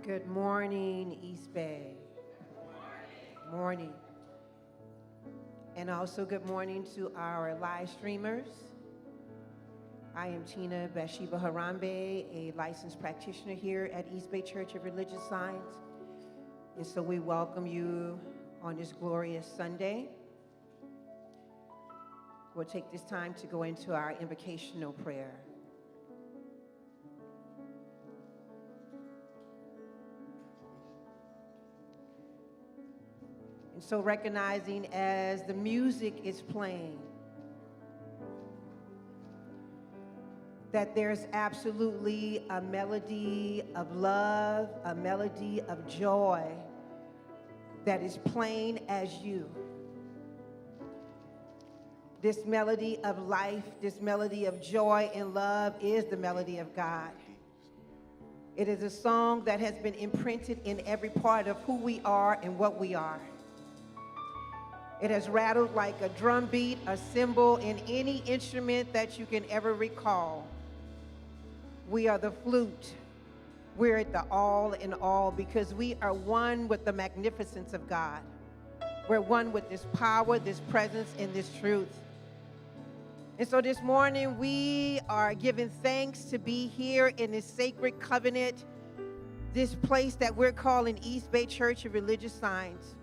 Good morning, East Bay. Morning. And also good morning to our live streamers. I am Tina Bathsheba Harambe, a licensed practitioner here at East Bay Church of Religious Science. And so we welcome you on this glorious Sunday. We'll take this time to go into our invocational prayer. And so recognizing as the music is playing, that there's absolutely a melody of love, a melody of joy that is playing as you. This melody of life, this melody of joy and love is the melody of God. It is a song that has been imprinted in every part of who we are and what we are. It has rattled like a drum beat, a cymbal, in any instrument that you can ever recall. We are the flute. We're at the all in all because we are one with the magnificence of God. We're one with this power, this presence, and this truth. And so this morning we are giving thanks to be here in this sacred covenant, this place that we're calling East Bay Church of Religious Science.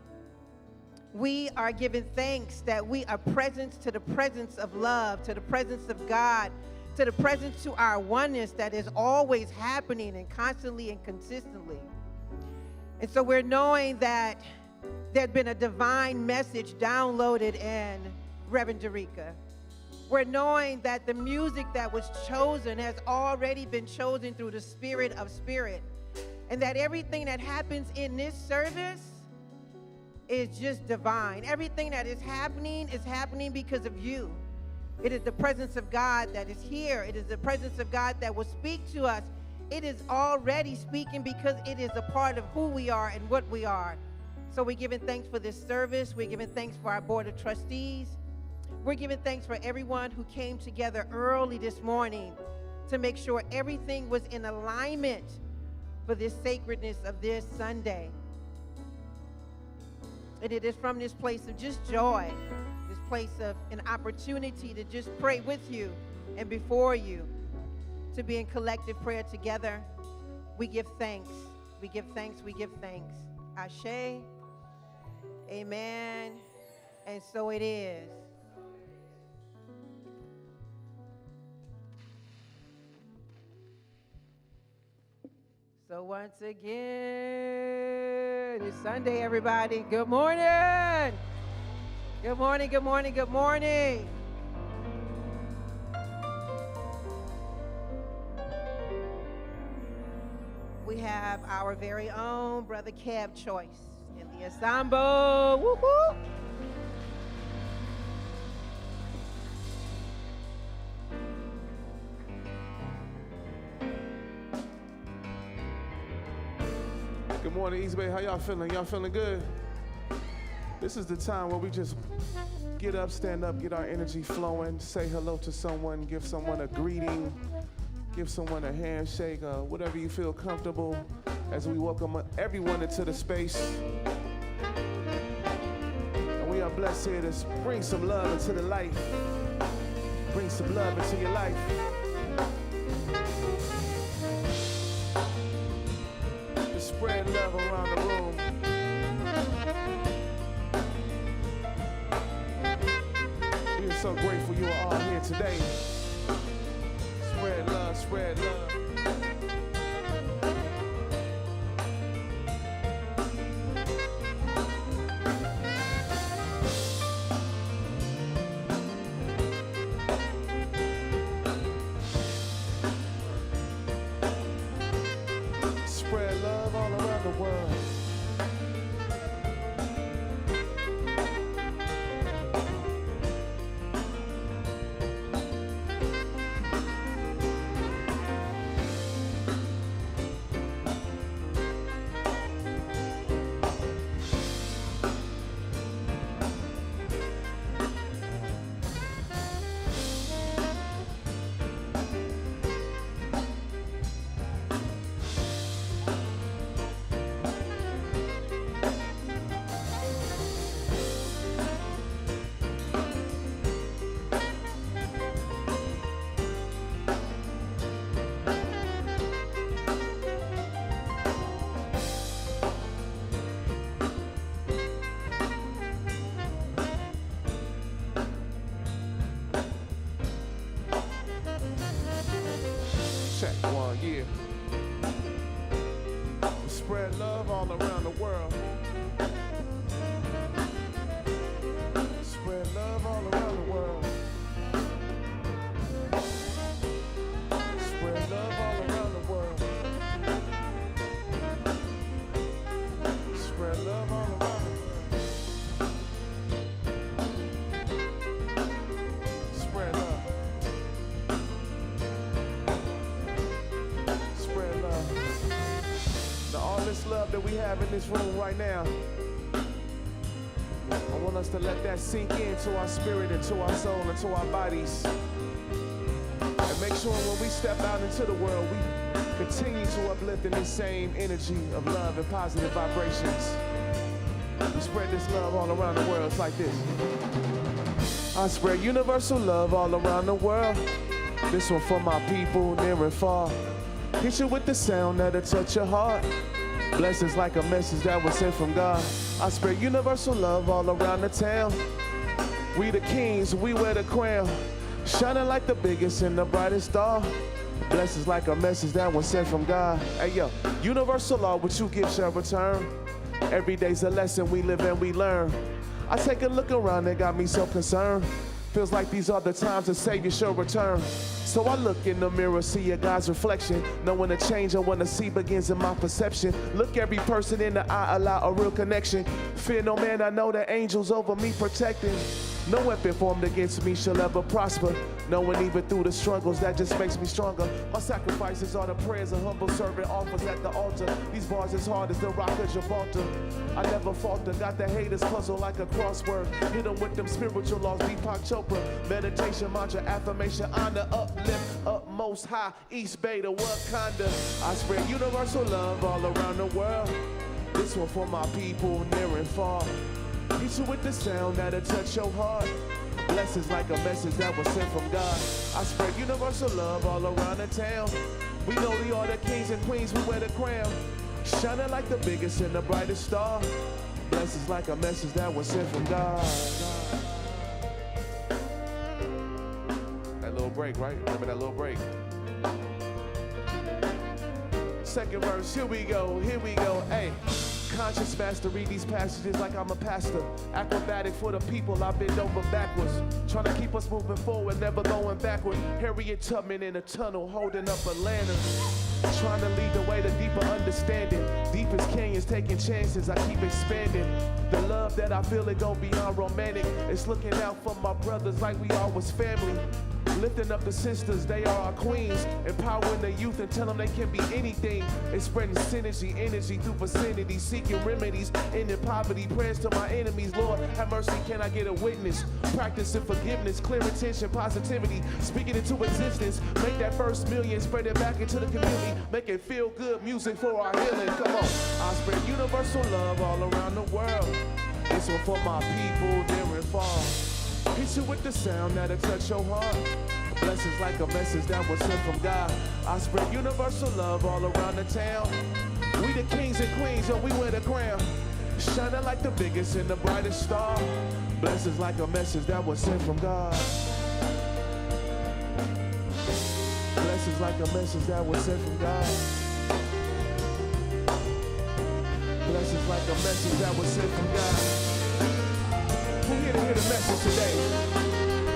We are giving thanks that we are present to the presence of love, to the presence of God, to the presence to our oneness that is always happening and constantly and consistently. And so we're knowing that there's been a divine message downloaded in Reverend Dereca. We're knowing that the music that was chosen has already been chosen through the Spirit of Spirit, and that everything that happens in this service is just divine. Everything that is happening because of you. It is the presence of God that is here. It is the presence of God that will speak to us. It is already speaking because it is a part of who we are and what we are. So we're giving thanks for this service. We're giving thanks for our board of trustees. We're giving thanks for everyone who came together early this morning to make sure everything was in alignment for this sacredness of this Sunday. And it is from this place of just joy, this place of an opportunity to just pray with you and before you, to be in collective prayer together. We give thanks. We give thanks. We give thanks. Ashe. Amen. And so it is. So once again, it's Sunday, everybody. Good morning. Good morning, good morning, good morning. We have our very own brother Kev Choice in the ensemble. Woo-hoo. Good morning, East Bay. How y'all feeling? Y'all feeling good? This is the time where we just get up, stand up, get our energy flowing, say hello to someone, give someone a greeting, give someone a handshake, whatever you feel comfortable as we welcome everyone into the space. And we are blessed here to bring some love into the light. Bring some love into your life. Spread love around the room. We are so grateful you are all here today. Spread love, spread love. Spread love all around the world. world. Spread love all around the world. Spread love all around the world. Spread love all around the world. Spread love. Spread love. Now all this love that we have in this room right now, I want us to let that sink into our spirit, into our soul, into our bodies. And make sure when we step out into the world, we continue to uplift in this same energy of love and positive vibrations. We spread this love all around the world. It's like this. I spread universal love all around the world. This one for my people near and far. Hit you with the sound that'll touch your heart. Blessings like a message that was sent from God. I spread universal love all around the town. We the kings, we wear the crown. Shining like the biggest and the brightest star. Blessings like a message that was sent from God. Hey yo, universal law, what you give shall return. Every day's a lesson, we live and we learn. I take a look around, it got me so concerned. Feels like these are the times the Savior shall return. So I look in the mirror, see a God's reflection. Knowing the change I want to see begins in my perception. Look every person in the eye, allow a real connection. Fear no man, I know the angels over me protecting. No weapon formed against me shall ever prosper. Knowing even through the struggles, that just makes me stronger. My sacrifices are the prayers a humble servant offers at the altar. These bars as hard as the rock of Gibraltar. I never falter, got the haters puzzled like a crossword. Hit them with them spiritual laws, Deepak Chopra. Meditation, mantra, affirmation, honor, uplift, up most high, East Bay to Wakanda. I spread universal love all around the world. This one for my people near and far. Hit you with the sound that'll touch your heart. Blessings like a message that was sent from God. I spread universal love all around the town. We know we are the kings and queens, we wear the crown. Shining like the biggest and the brightest star. Blessings like a message that was sent from God. That little break, right? Remember that little break? Second verse, here we go, hey. Conscious master, read these passages like I'm a pastor. Acrobatic for the people, I bend over backwards. Trying to keep us moving forward, never going backward. Harriet Tubman in a tunnel, holding up a lantern. Trying to lead the way to deeper understanding. Deepest canyons, taking chances, I keep expanding. The love that I feel, it go beyond romantic. It's looking out for my brothers like we all was family. Lifting up the sisters, they are our queens. Empowering the youth and tell them they can be anything. And spreading synergy, energy through vicinity. Seeking remedies, ending poverty. Prayers to my enemies, Lord, have mercy, can I get a witness? Practicing forgiveness, clear intention, positivity. Speaking into existence, make that first million. Spread it back into the community. Make it feel good music for our healing, come on. I spread universal love all around the world. This one for my people near and far. Hit you with the sound that'll touch your heart. Blessings like a message that was sent from God. I spread universal love all around the town. We the kings and queens, yo, we wear the crown. Shining like the biggest and the brightest star. Blessings like a message that was sent from God. Blessings like a message that was sent from God. Blessings like a message that was sent from God. Who here to hear the message today?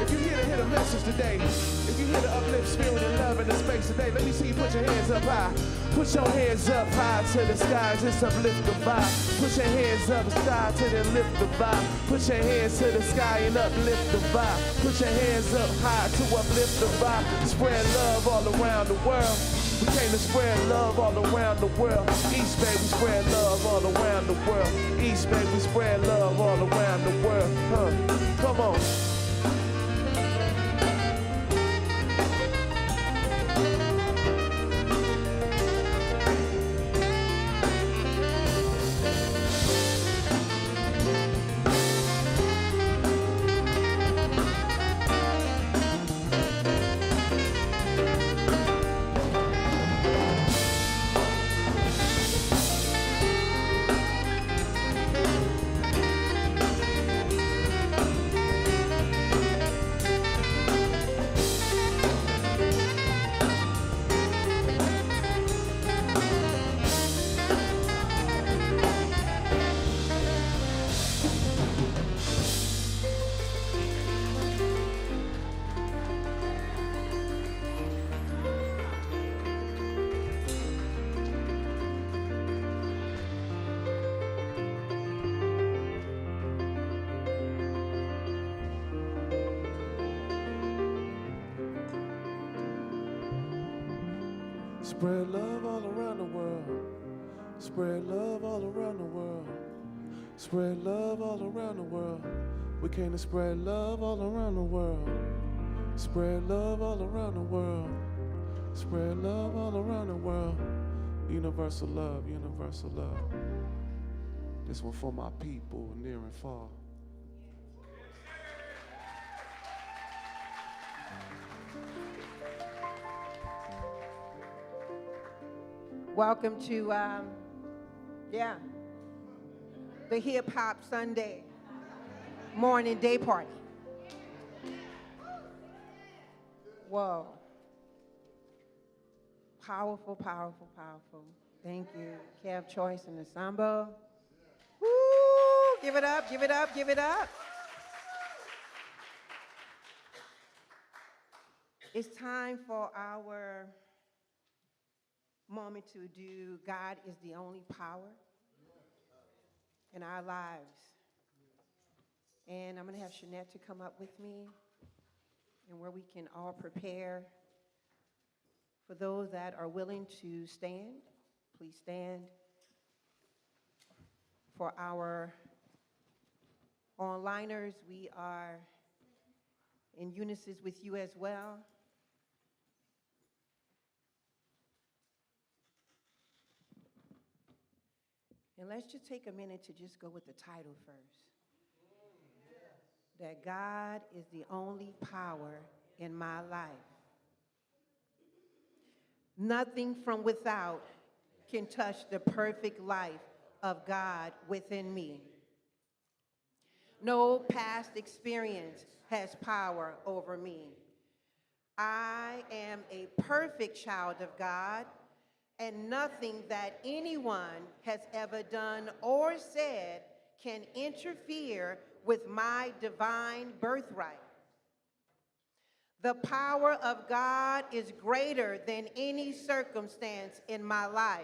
If you're here to hear the message today, if you're here to uplift spirit and love in the space today, let me see you put your hands up high. Put your hands up high to the sky, just uplift the vibe. Put your hands up sky to the lift the vibe. Put your hands to the sky and uplift the vibe. Put your hands up high to uplift the vibe. Spread love all around the world. We came to spread love all around the world. East Bay, we spread love all around the world. East Bay, we spread love all around the world. Come on. Spread love all around the world. Spread love all around the world. Spread love all around the world. We came to spread love all around the world. Spread love all around the world. Spread love all around the world. Universal love, universal love. This one for my people near and far. Welcome to, the Hip Hop Sunday morning day party. Whoa. Powerful, powerful, powerful. Thank you, Kev Choice and the Samba. Woo! Give it up, give it up, give it up. It's time for our moment to do God is the only power in our lives. And I'm going to have Shanette to come up with me and where we can all prepare. For those that are willing to stand, please stand. For our onliners, we are in unison with you as well. And let's just take a minute to just go with the title first. That God is the only power in my life. Nothing from without can touch the perfect life of God within me. No past experience has power over me. I am a perfect child of God, and nothing that anyone has ever done or said can interfere with my divine birthright. The power of God is greater than any circumstance in my life.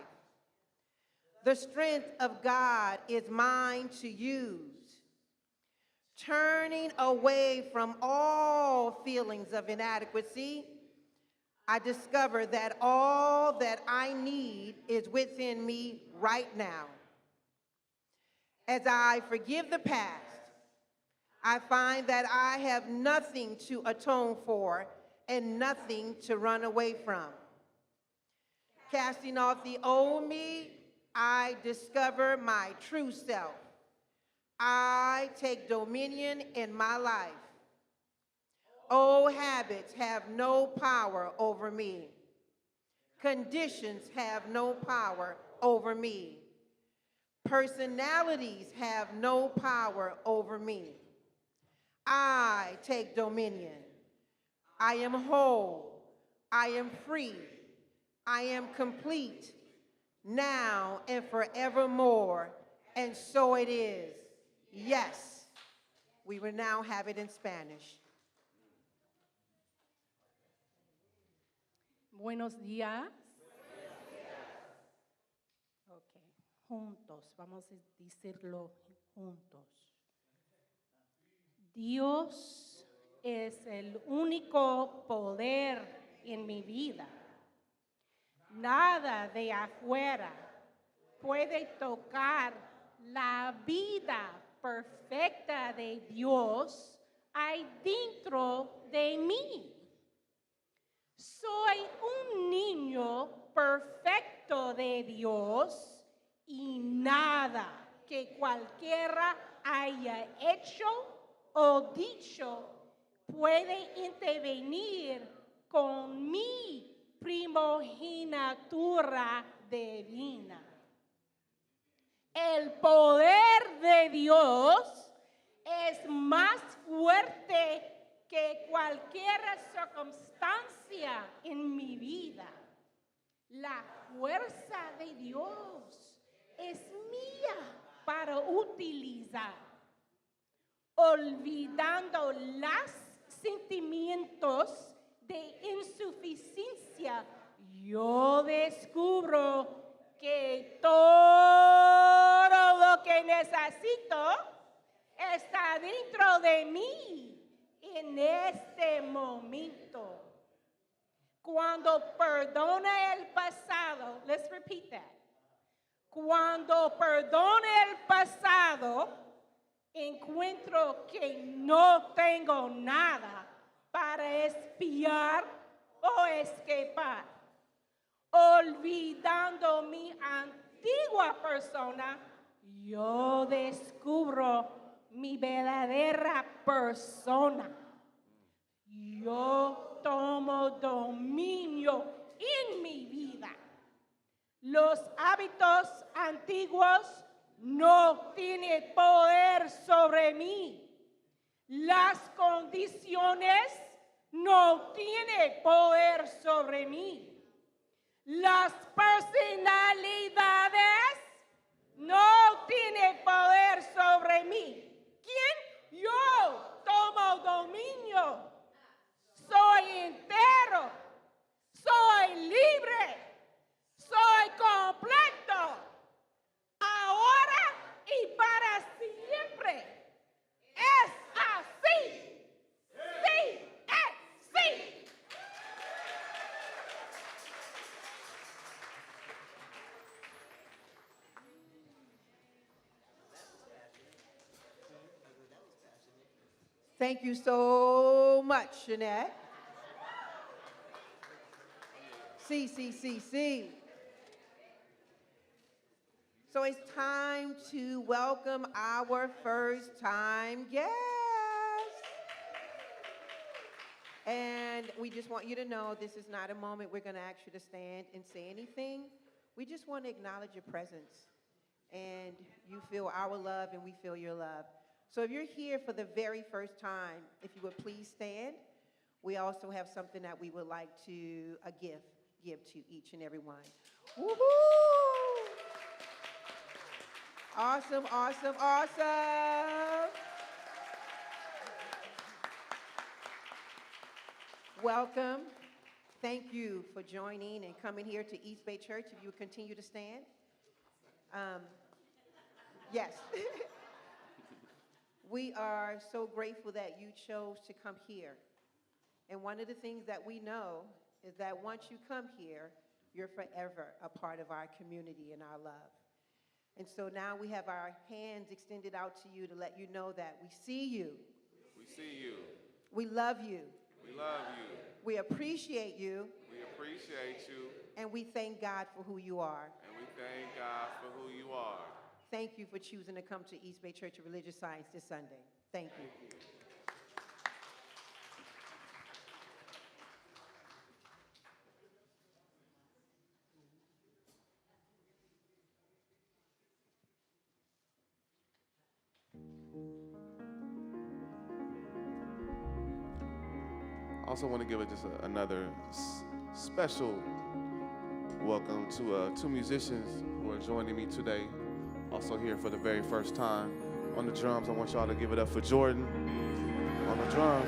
The strength of God is mine to use. Turning away from all feelings of inadequacy, I discover that all that I need is within me right now. As I forgive the past, I find that I have nothing to atone for and nothing to run away from. Casting off the old me, I discover my true self. I take dominion in my life. Old habits have no power over me. Conditions have no power over me. Personalities have no power over me. I take dominion. I am whole. I am free. I am complete, now and forevermore. And so it is. Yes. We will now have it in Spanish. Buenos días. Ok, juntos, vamos a decirlo juntos. Dios es el único poder en mi vida. Nada de afuera puede tocar la vida perfecta de Dios ahí dentro de mí. Soy un niño perfecto de Dios y nada que cualquiera haya hecho o dicho puede intervenir con mi primogenitura divina. El poder de Dios es más fuerte que cualquier circunstancia en mi vida. La fuerza de Dios es mía para utilizar. Olvidando los sentimientos de insuficiencia, yo descubro que todo lo que necesito está dentro de mí en este momento. Cuando perdone el pasado, let's repeat that. Cuando perdone el pasado, encuentro que no tengo nada para espiar o escapar. Olvidando mi antigua persona, yo descubro mi verdadera persona. Yo tomo dominio en mi vida. Los hábitos antiguos no tienen poder sobre mí. Las condiciones no tienen poder sobre mí. Las personalidades no tienen poder sobre mí. ¿Quién? Yo tomo dominio. Soy entero. Soy libre. Soy completo. Ahora y para siempre. Es así. Sí, es sí. Thank you so much, Jeanette. See. So it's time to welcome our first time guest. And we just want you to know this is not a moment we're going to ask you to stand and say anything. We just want to acknowledge your presence. And you feel our love and we feel your love. So if you're here for the very first time, if you would please stand. We also have something that we would like to give to each and every one. Woohoo! Awesome. Welcome. Thank you for joining and coming here to East Bay Church. If you would continue to stand. Yes. We are so grateful that you chose to come here. And one of the things that we know is that once you come here, you're forever a part of our community and our love. And so now we have our hands extended out to you to let you know that we see you. We see you. We love you. We love you. We appreciate you. We appreciate you. And we thank God for who you are. And we thank God for who you are. Thank you for choosing to come to East Bay Church of Religious Science this Sunday. Thank you. I also want to give another special welcome to two musicians who are joining me today, also here for the very first time. On the drums, I want y'all to give it up for Jordan on the drum.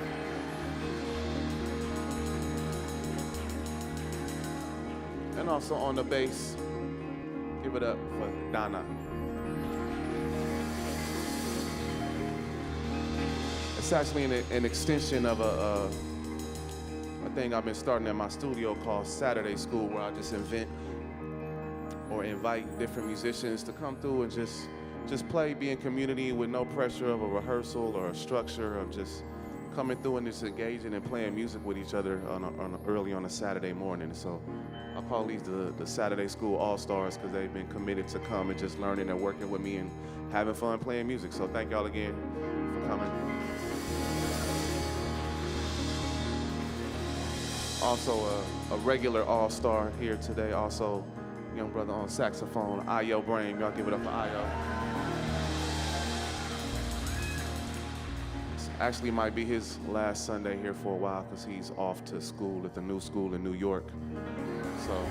And also on the bass, give it up for Donna. It's actually an extension of a thing I've been starting at my studio called Saturday School, where I just invent or invite different musicians to come through and just play, be in community with no pressure of a rehearsal or a structure of just coming through and just engaging and playing music with each other early on a Saturday morning. So I call these the Saturday School All-Stars because they've been committed to come and just learning and working with me and having fun playing music. So thank y'all again for coming. Also a regular all-star here today, also young brother on saxophone, Ayo Brain. Y'all give it up for Ayo. This actually might be his last Sunday here for a while because he's off to school at the new school in New York. So,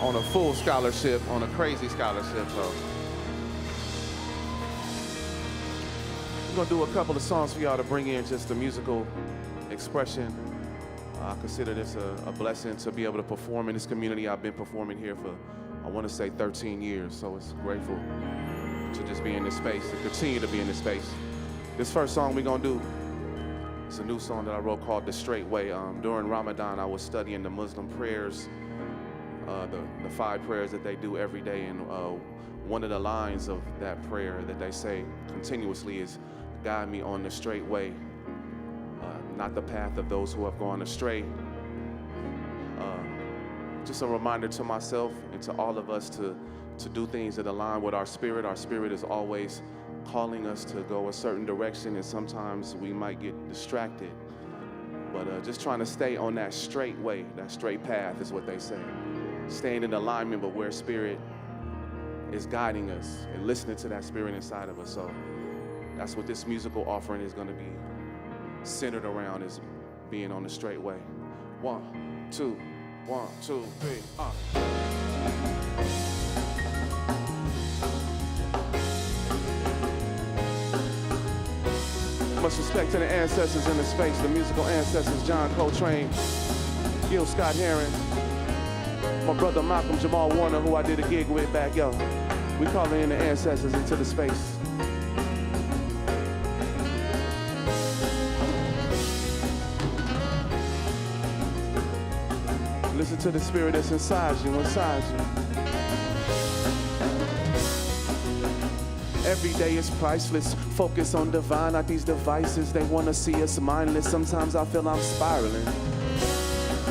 on a full scholarship, on a crazy scholarship, so. We're gonna do a couple of songs for y'all to bring in just the musical expression. I consider this a blessing to be able to perform in this community. I've been performing here for, I want to say 13 years, so it's grateful to just be in this space, to continue to be in this space. This first song we're gonna do It's a new song that I wrote called The Straight Way. During Ramadan, I was studying the Muslim prayers, the 5 prayers that they do every day, and one of the lines of that prayer that they say continuously is, guide me on the straight way, not the path of those who have gone astray. Just a reminder to myself and to all of us to do things that align with our spirit. Our spirit is always calling us to go a certain direction, and sometimes we might get distracted. But just trying to stay on that straight way, that straight path is what they say. Staying in alignment with where spirit is guiding us and listening to that spirit inside of us. So that's what this musical offering is going to be centered around, is being on the straight way. 1, 2, 1, 2, 3. Much respect to the ancestors in the space, the musical ancestors, John Coltrane, Gil Scott Heron, my brother Malcolm Jamal Warner, who I did a gig with back, yo. We calling in the ancestors into the space. Listen to the spirit that's inside you, Every day is priceless. Focus on divine, not these devices. They want to see us mindless. Sometimes I feel I'm spiraling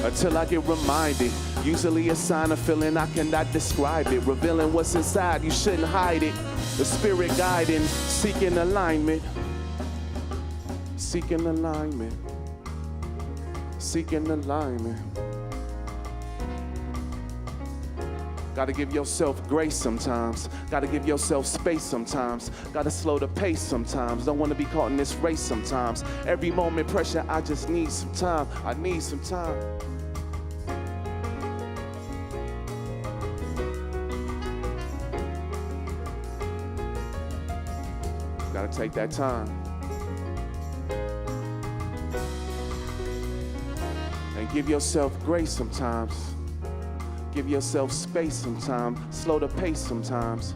until I get reminded. Usually a sign of feeling I cannot describe it. Revealing what's inside, you shouldn't hide it. The spirit guiding, seeking alignment. Seeking alignment. Seeking alignment. Gotta give yourself grace sometimes. Gotta give yourself space sometimes. Gotta slow the pace sometimes. Don't wanna be caught in this race sometimes. Every moment pressure, I just need some time. I need some time. Gotta take that time. And give yourself grace sometimes. Give yourself space sometimes. Slow the pace sometimes.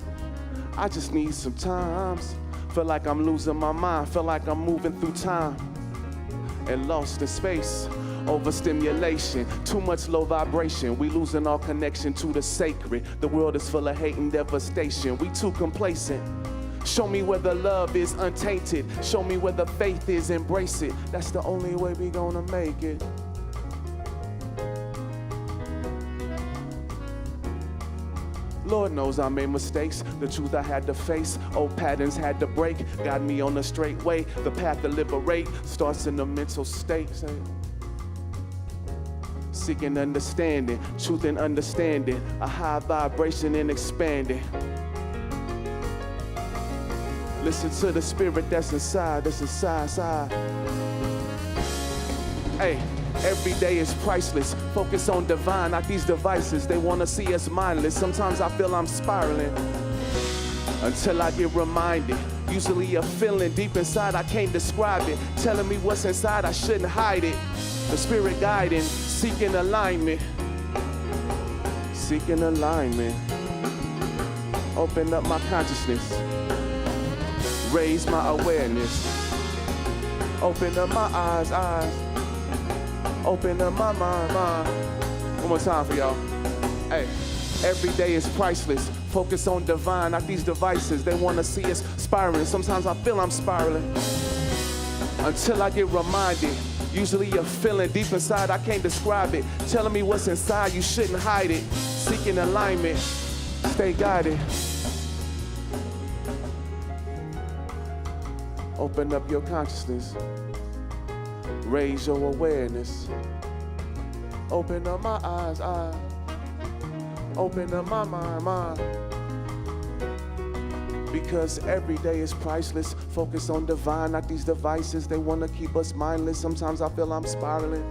I just need some times. Feel like I'm losing my mind. Feel like I'm moving through time and lost in space. Overstimulation, too much low vibration. We losing our connection to the sacred. The world is full of hate and devastation. We too complacent. Show me where the love is untainted. Show me where the faith is, embrace it. That's the only way we gonna make it. Lord knows I made mistakes. The truth I had to face. Old patterns had to break. Got me on the straight way. The path to liberate starts in the mental state. Seeking understanding, truth and understanding. A high vibration and expanding. Listen to the spirit that's inside, side. Hey. Every day is priceless. Focus on divine, not these devices. They want to see us mindless. Sometimes I feel I'm spiraling until I get reminded. Usually a feeling deep inside, I can't describe it. Telling me what's inside, I shouldn't hide it. The spirit guiding, seeking alignment. Seeking alignment. Open up my consciousness. Raise my awareness. Open up my eyes. Open up my mind. One more time for y'all. Hey, every day is priceless. Focus on divine, not these devices. They want to see us spiraling. Sometimes I feel I'm spiraling until I get reminded. Usually a feeling deep inside, I can't describe it. Telling me what's inside, you shouldn't hide it. Seeking alignment, stay guided. Open up your consciousness. Raise your awareness. Open up my eyes. Open up my mind. Because every day is priceless. Focus on divine, not these devices. They want to keep us mindless. Sometimes I feel I'm spiraling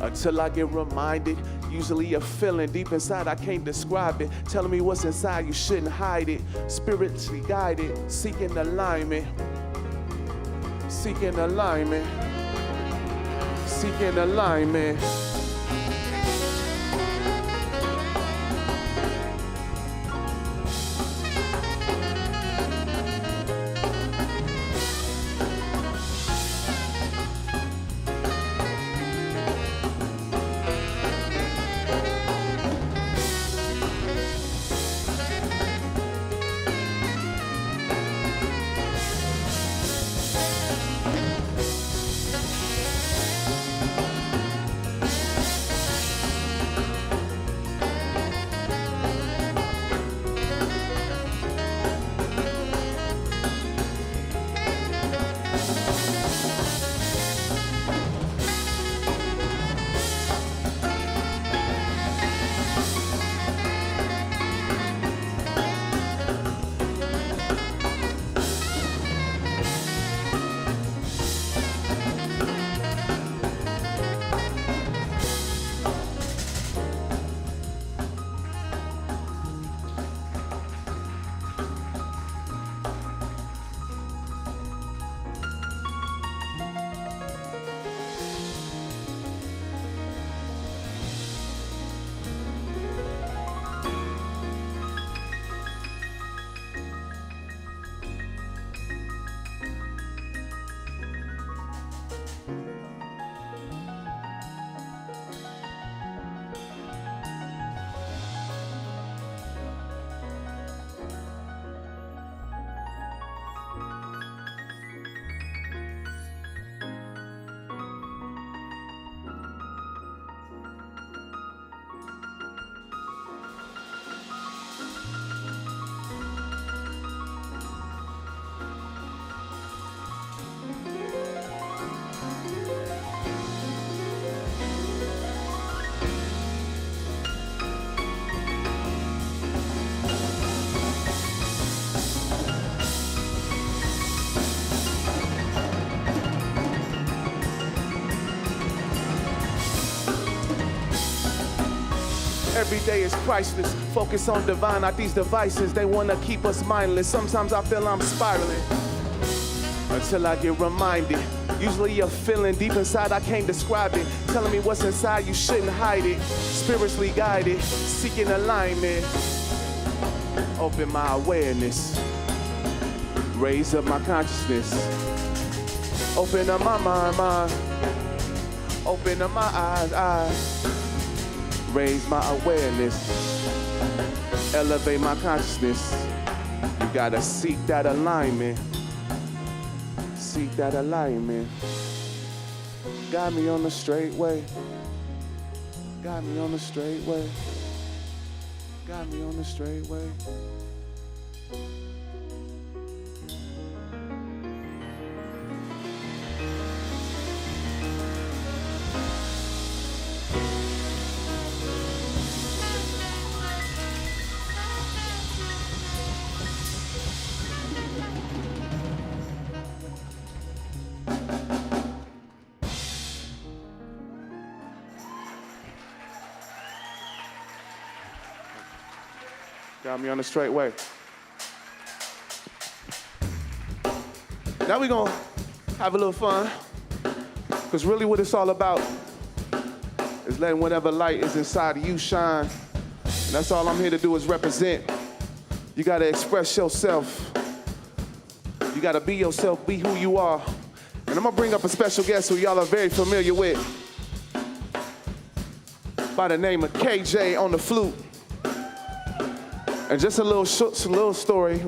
until I get reminded. Usually a feeling deep inside, I can't describe it. Telling me what's inside, you shouldn't hide it. Spiritually guided, seeking alignment. Seeking alignment. Seeking alignment. Every day is priceless. Focus on divine, not these devices. They wanna keep us mindless. Sometimes I feel I'm spiraling until I get reminded. Usually a feeling deep inside, I can't describe it. Telling me what's inside, you shouldn't hide it. Spiritually guided, seeking alignment. Open my awareness. Raise up my consciousness. Open up my mind. Open up my eyes. Raise my awareness. Elevate my consciousness. You gotta seek that alignment. Seek that alignment. Got me on the straight way. Got me on the straight way. Got me on the straight way. Got me on the straight way. Now we're gonna have a little fun, because really what it's all about is letting whatever light is inside of you shine. And that's all I'm here to do is represent. You gotta express yourself. You gotta be yourself, be who you are. And I'm gonna bring up a special guest who y'all are very familiar with, by the name of KJ on the flute. And just a little story, I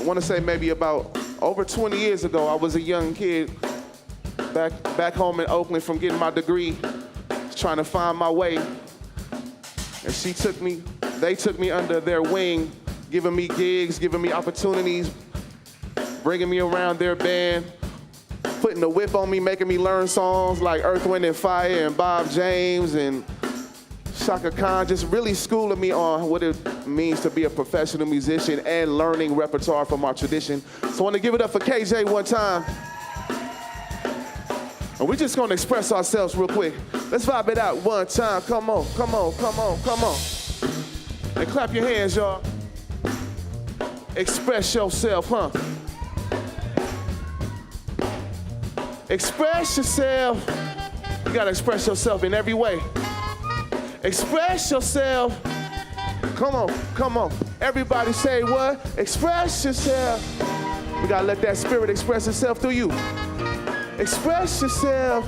want to say maybe about over 20 years ago, I was a young kid back home in Oakland from getting my degree, trying to find my way. And they took me under their wing, giving me gigs, giving me opportunities, bringing me around their band, putting the whip on me, making me learn songs like Earth, Wind and Fire and Bob James and Shaka Khan, just really schooling me on what it means to be a professional musician and learning repertoire from our tradition. So I want to give it up for KJ one time. And we're just going to express ourselves real quick. Let's vibe it out one time. Come on, come on, come on, come on. And clap your hands, y'all. Express yourself, huh? Express yourself. You got to express yourself in every way. Express yourself. Come on, come on. Everybody say what? Express yourself. We gotta let that spirit express itself through you. Express yourself.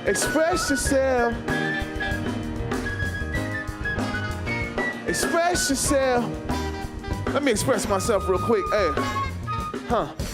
Express yourself. Express yourself. Let me express myself real quick. Hey.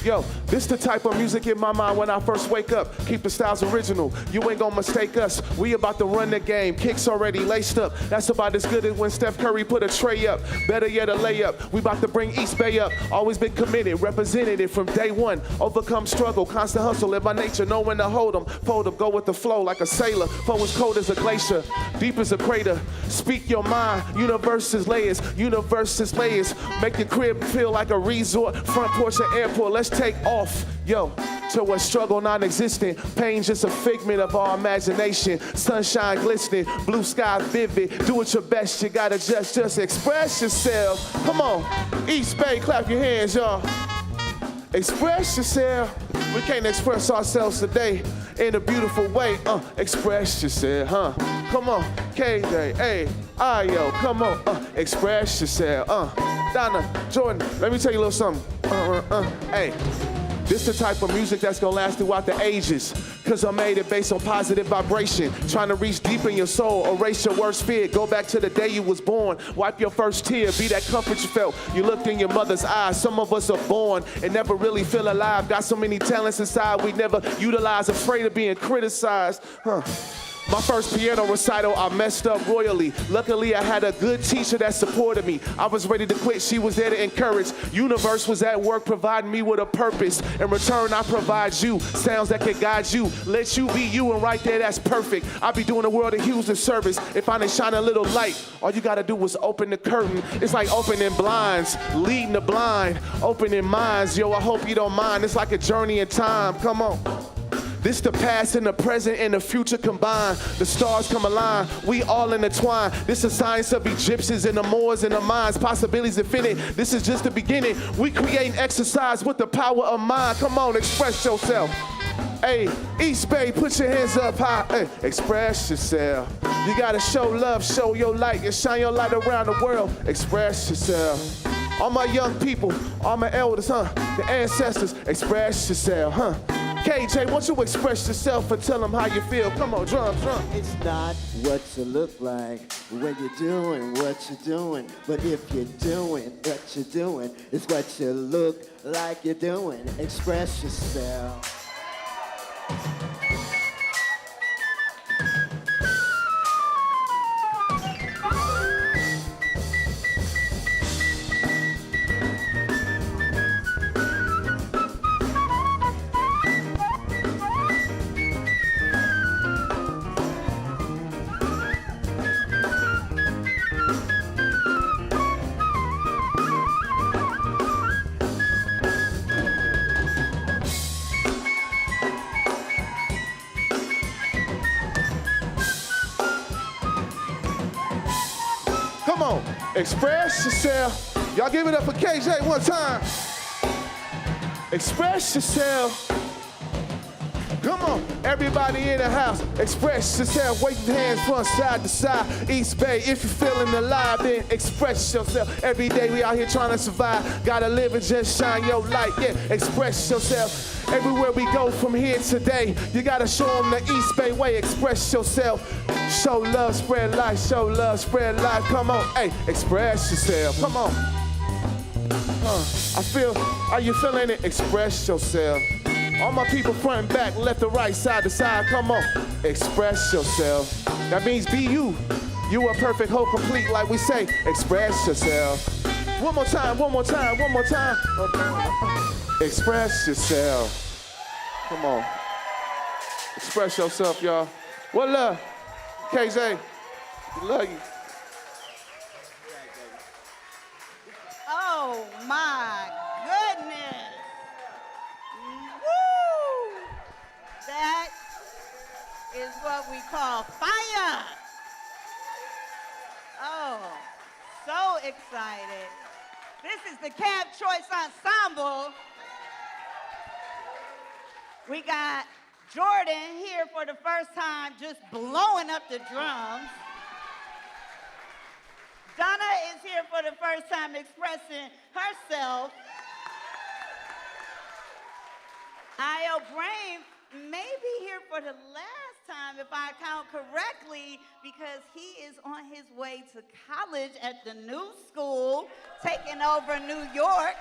Yo, this the type of music in my mind when I first wake up. Keep the styles original. You ain't gonna mistake us. We about to run the game. Kicks already laced up. That's about as good as when Steph Curry put a tray up. Better yet, a layup. We about to bring East Bay up. Always been committed, represented it from day one. Overcome struggle, constant hustle. Live by nature, know when to hold them. Fold them, go with the flow like a sailor. Flow as cold as a glacier, deep as a crater. Speak your mind. Universe is layers. Universe is layers. Make your crib feel like a resort. Front porch or airport. Let's take off, yo, to a struggle non-existent. Pain just a figment of our imagination. Sunshine glistening, blue sky vivid. Do it your best, you gotta just express yourself. Come on, East Bay, clap your hands, y'all. Express yourself. We can't express ourselves today in a beautiful way. Express yourself, huh? Come on, KJ, hey, Ayo, come on, express yourself, Donna, Jordan, let me tell you a little something. Hey, this the type of music that's gonna last throughout the ages. Cause I made it based on positive vibration. Trying to reach deep in your soul, erase your worst fear. Go back to the day you was born. Wipe your first tear, be that comfort you felt. You looked in your mother's eyes. Some of us are born and never really feel alive. Got so many talents inside we never utilize. Afraid of being criticized, My first piano recital, I messed up royally. Luckily, I had a good teacher that supported me. I was ready to quit, she was there to encourage. Universe was at work providing me with a purpose. In return, I provide you sounds that can guide you. Let you be you, and right there, that's perfect. I be doing the world a huge service. If I didn't shine a little light, all you gotta do is open the curtain. It's like opening blinds, leading the blind, opening minds. Yo, I hope you don't mind. It's like a journey in time, come on. This the past and the present and the future combined. The stars come align, we all intertwine. This is science of Egyptians and the Moors and the minds. Possibilities infinite, this is just the beginning. We create and exercise with the power of mind. Come on, express yourself. Hey, East Bay, put your hands up high. Hey, express yourself. You gotta show love, show your light, and shine your light around the world. Express yourself. All my young people, all my elders, the ancestors, express yourself, KJ, won't you express yourself and tell them how you feel? Come on, drums. It's not what you look like when you're doing what you're doing. But if you're doing what you're doing, it's what you look like you're doing. Express yourself. Come on, express yourself. Y'all give it up for KJ one time. Express yourself. Come on, everybody in the house, express yourself. Wave your hands from side to side. East Bay, if you're feeling alive, then express yourself. Every day we out here trying to survive. Gotta live and just shine your light. Yeah, express yourself. Everywhere we go from here today, you gotta show them the East Bay way. Express yourself. Show love, spread life. Show love, spread life. Come on, hey, express yourself. Come on. Are you feeling it? Express yourself. All my people front and back, left to right, side to side, come on. Express yourself. That means be you. You are perfect, whole, complete, like we say. Express yourself. One more time. Express yourself. Come on. Express yourself, y'all. What love? KJ, we love you. Oh my goodness. Woo! That is what we call fire. Oh, so excited. This is the Kev Choice Ensemble. We got Jordan here for the first time, just blowing up the drums. Donna is here for the first time expressing herself. I.O. Brain may be here for the last time, if I count correctly, because he is on his way to college at the new school, taking over New York.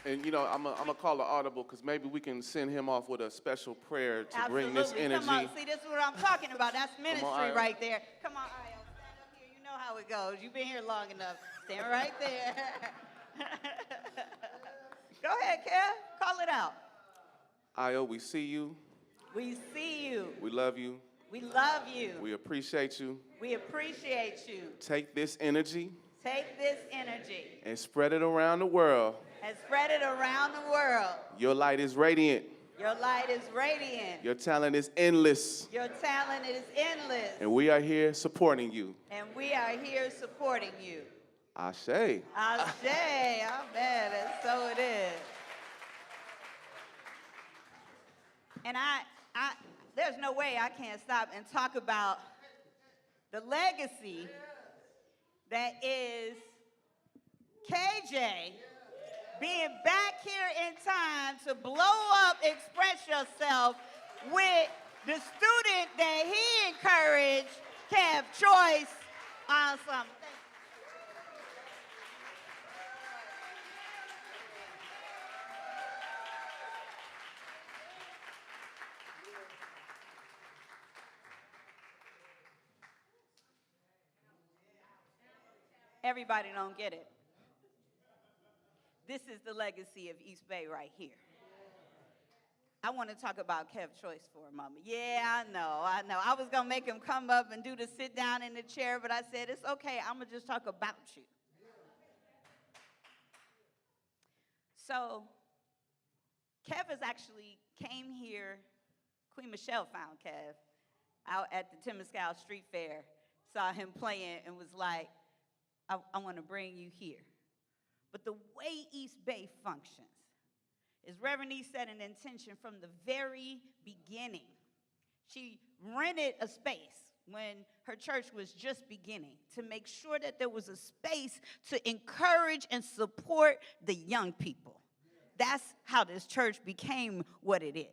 And you know, I'm gonna call an audible because maybe we can send him off with a special prayer to bring this energy. Come on, see, this is what I'm talking about. That's ministry right there. Come on, Io, stand up here. You know how it goes. You've been here long enough. Stand right there. Go ahead, Kev. Call it out. Io, we see you. We see you. We love you. We love you. We appreciate you. We appreciate you. Take this energy. Take this energy. And spread it around the world. And spread it around the world. Your light is radiant. Your light is radiant. Your talent is endless. Your talent is endless. And we are here supporting you. And we are here supporting you. Ashe. Ashe. Amen. And so it is. And there's no way I can't stop and talk about the legacy that is KJ being back here in time to blow up Express Yourself with the student that he encouraged, Kev Choice. Awesome. Everybody don't get it. This is the legacy of East Bay right here. I want to talk about Kev Choice for a moment. Yeah, I know. I was going to make him come up and do the sit down in the chair, but I said, it's okay. I'm going to just talk about you. So, Kev has actually came here. Queen Michelle found Kev out at the Temescal Street Fair, saw him playing, and was like, I want to bring you here. But the way East Bay functions is Reverend E set an intention from the very beginning. She rented a space when her church was just beginning to make sure that there was a space to encourage and support the young people. That's how this church became what it is.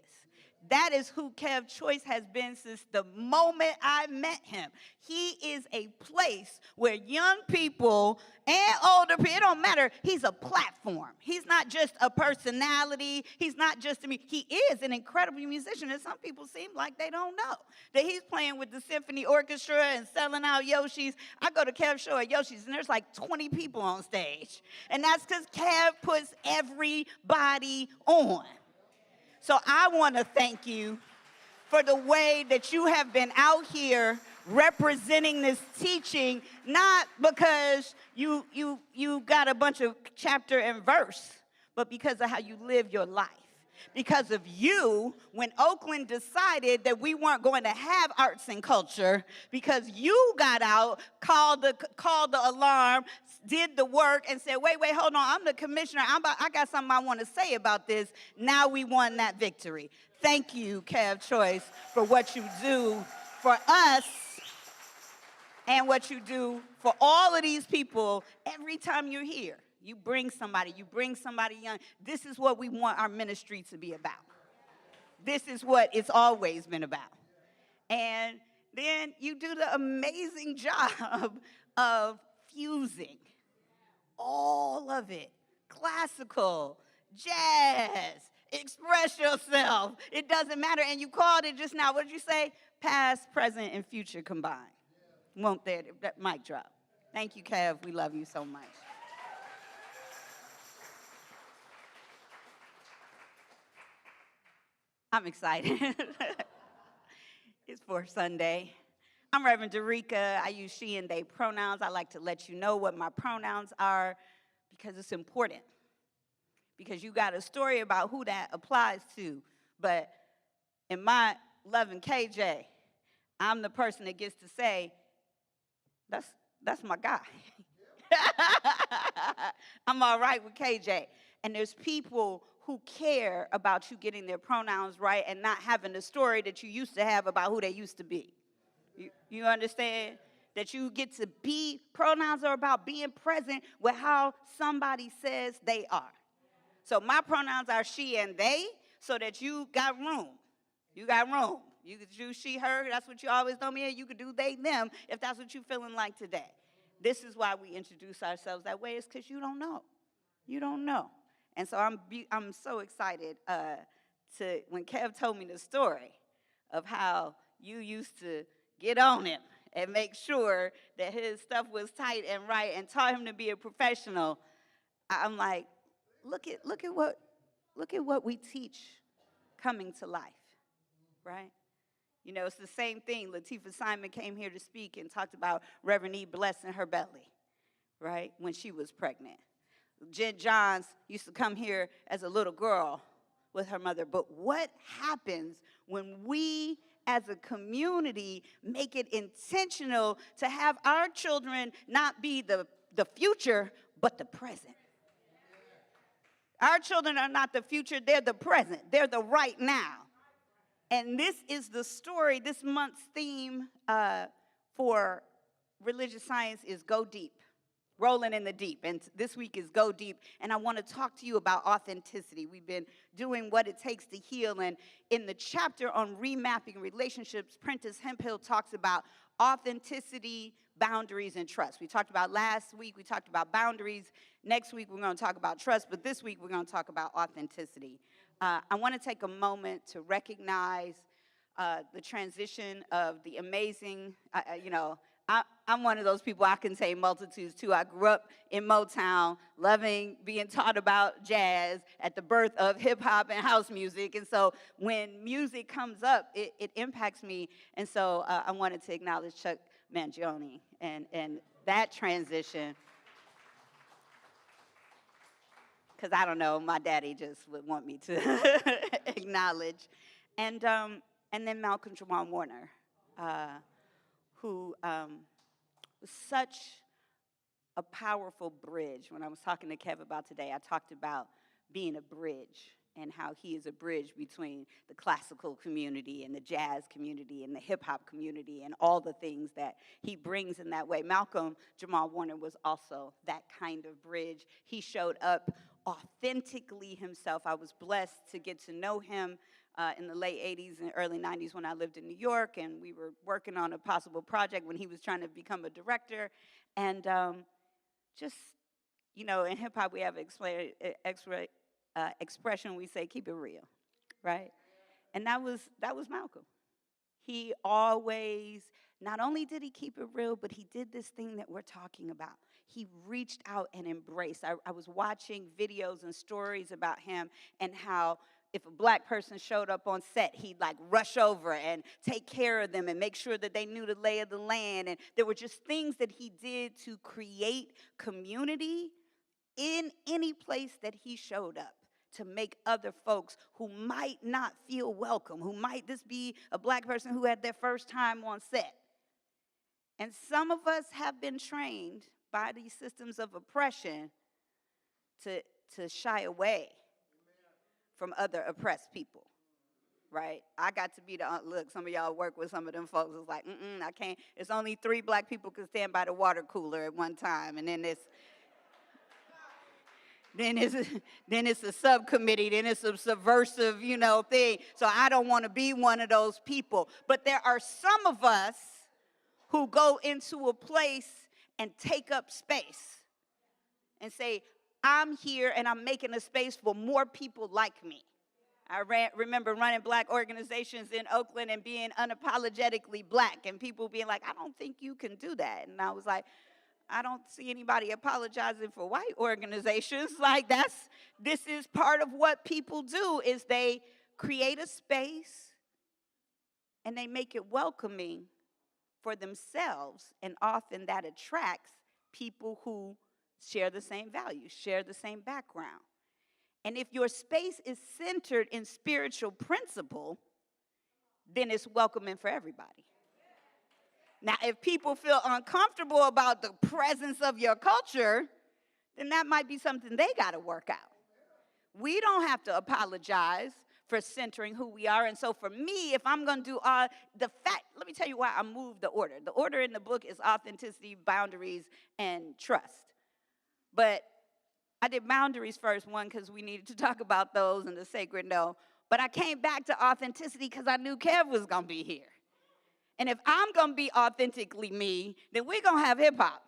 That is who Kev Choice has been since the moment I met him. He is a place where young people and older people, it don't matter, he's a platform. He's not just a personality. He's not just a he is an incredible musician, and some people seem like they don't know that he's playing with the symphony orchestra and selling out Yoshis. I go to Kev's show at Yoshis, and there's like 20 people on stage, and that's because Kev puts everybody on. So I want to thank you for the way that you have been out here representing this teaching, not because you got a bunch of chapter and verse, but because of how you live your life. Because of you, when Oakland decided that we weren't going to have arts and culture, because you got out, called the alarm, did the work, and said, wait, hold on, I'm the commissioner. I got something I want to say about this. Now we won that victory. Thank you, Kev Choice, for what you do for us and what you do for all of these people every time you're here. You bring somebody young. This is what we want our ministry to be about. This is what it's always been about. And then you do the amazing job of fusing all of it. Classical, jazz, express yourself. It doesn't matter. And you called it just now. What did you say? Past, present, and future combined. Won't that mic drop? Thank you, Kev. We love you so much. I'm excited. It's for Sunday. I'm Reverend Dereca. I use she and they pronouns. I like to let you know what my pronouns are because it's important. Because you got a story about who that applies to. But in my loving KJ, I'm the person that gets to say, that's my guy. I'm all right with KJ. And there's people who care about you getting their pronouns right and not having the story that you used to have about who they used to be. You understand? That you get to be, pronouns are about being present with how somebody says they are. So my pronouns are she and they, so that you got room. You got room. You could do she, her, that's what you always know me in. You could do they, them, if that's what you're feeling like today. This is why we introduce ourselves that way, is because you don't know. You don't know. And so I'm so excited when Kev told me the story of how you used to get on him and make sure that his stuff was tight and right and taught him to be a professional. I'm like, look at what we teach coming to life, right? You know, it's the same thing. Latifah Simon came here to speak and talked about Reverend E blessing her belly, right, when she was pregnant. Jen Johns used to come here as a little girl with her mother. But what happens when we as a community make it intentional to have our children not be the future, but the present? Our children are not the future, they're the present. They're the right now. And this is the story. This month's theme for religious science is Go Deep. Rolling in the deep, and this week is Go Deep, and I want to talk to you about authenticity. We've been doing what it takes to heal, and in the chapter on remapping relationships, Prentice Hemphill talks about authenticity, boundaries, and trust. We talked about last week, we talked about boundaries. Next week, we're going to talk about trust, but this week, we're going to talk about authenticity. I want to take a moment to recognize the transition of the amazing, I'm one of those people, I contain multitudes too. I grew up in Motown, loving being taught about jazz at the birth of hip hop and house music. And so when music comes up, it impacts me. And so I wanted to acknowledge Chuck Mangione and that transition. Because I don't know, my daddy just would want me to acknowledge. And then Malcolm Jamal Warner, who was such a powerful bridge. When I was talking to Kev about today, I talked about being a bridge and how he is a bridge between the classical community and the jazz community and the hip-hop community and all the things that he brings in that way. Malcolm Jamal Warner was also that kind of bridge. He showed up authentically himself. I was blessed to get to know him in the late 80s and early 90s when I lived in New York, and we were working on a possible project when he was trying to become a director. And just, you know, in hip-hop we have expression, we say, keep it real, right? And that was Malcolm. He always, not only did he keep it real, but he did this thing that we're talking about. He reached out and embraced. I was watching videos and stories about him and how if a black person showed up on set, he'd like rush over and take care of them and make sure that they knew the lay of the land. And there were just things that he did to create community in any place that he showed up, to make other folks who might not feel welcome, who might just be a black person who had their first time on set. And some of us have been trained by these systems of oppression to shy away from other oppressed people, right? I got to be the, look, some of y'all work with some of them folks. It's like, I can't. It's only 3 black people could stand by the water cooler at one time. And then it's a subcommittee, then it's a subversive, thing. So I don't want to be one of those people. But there are some of us who go into a place and take up space and say, I'm here and I'm making a space for more people like me. I remember running black organizations in Oakland and being unapologetically black and people being like, I don't think you can do that. And I was like, I don't see anybody apologizing for white organizations. Like this is part of what people do is they create a space and they make it welcoming for themselves. And often that attracts people who share the same values, share the same background. And if your space is centered in spiritual principle, then it's welcoming for everybody. Now, if people feel uncomfortable about the presence of your culture, then that might be something they got to work out. We don't have to apologize for centering who we are. And so for me, if I'm going to do let me tell you why I moved the order. The order in the book is authenticity, boundaries, and trust. But I did boundaries first, one, because we needed to talk about those and the sacred no. But I came back to authenticity because I knew Kev was going to be here. And if I'm going to be authentically me, then we're going to have hip-hop.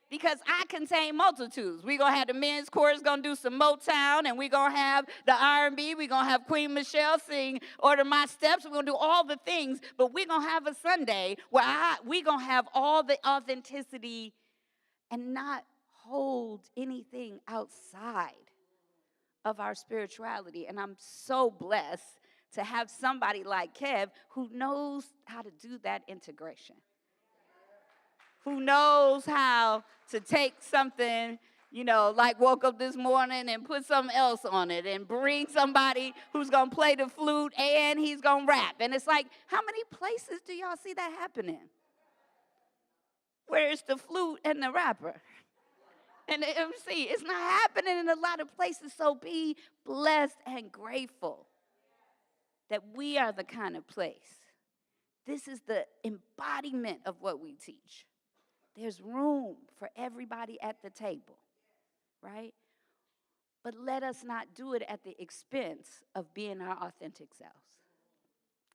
Because I contain multitudes. We're going to have the men's chorus going to do some Motown, and we're going to have the R&B. We're going to have Queen Michelle sing Order My Steps. We're going to do all the things, but we're going to have a Sunday where we're going to have all the authenticity and not hold anything outside of our spirituality. And I'm so blessed to have somebody like Kev who knows how to do that integration, who knows how to take something, like woke up this morning and put something else on it and bring somebody who's going to play the flute and he's going to rap. And it's like, how many places do y'all see that happening? Where it's the flute and the rapper. And MC, it's not happening in a lot of places, so be blessed and grateful that we are the kind of place. This is the embodiment of what we teach. There's room for everybody at the table, right? But let us not do it at the expense of being our authentic selves.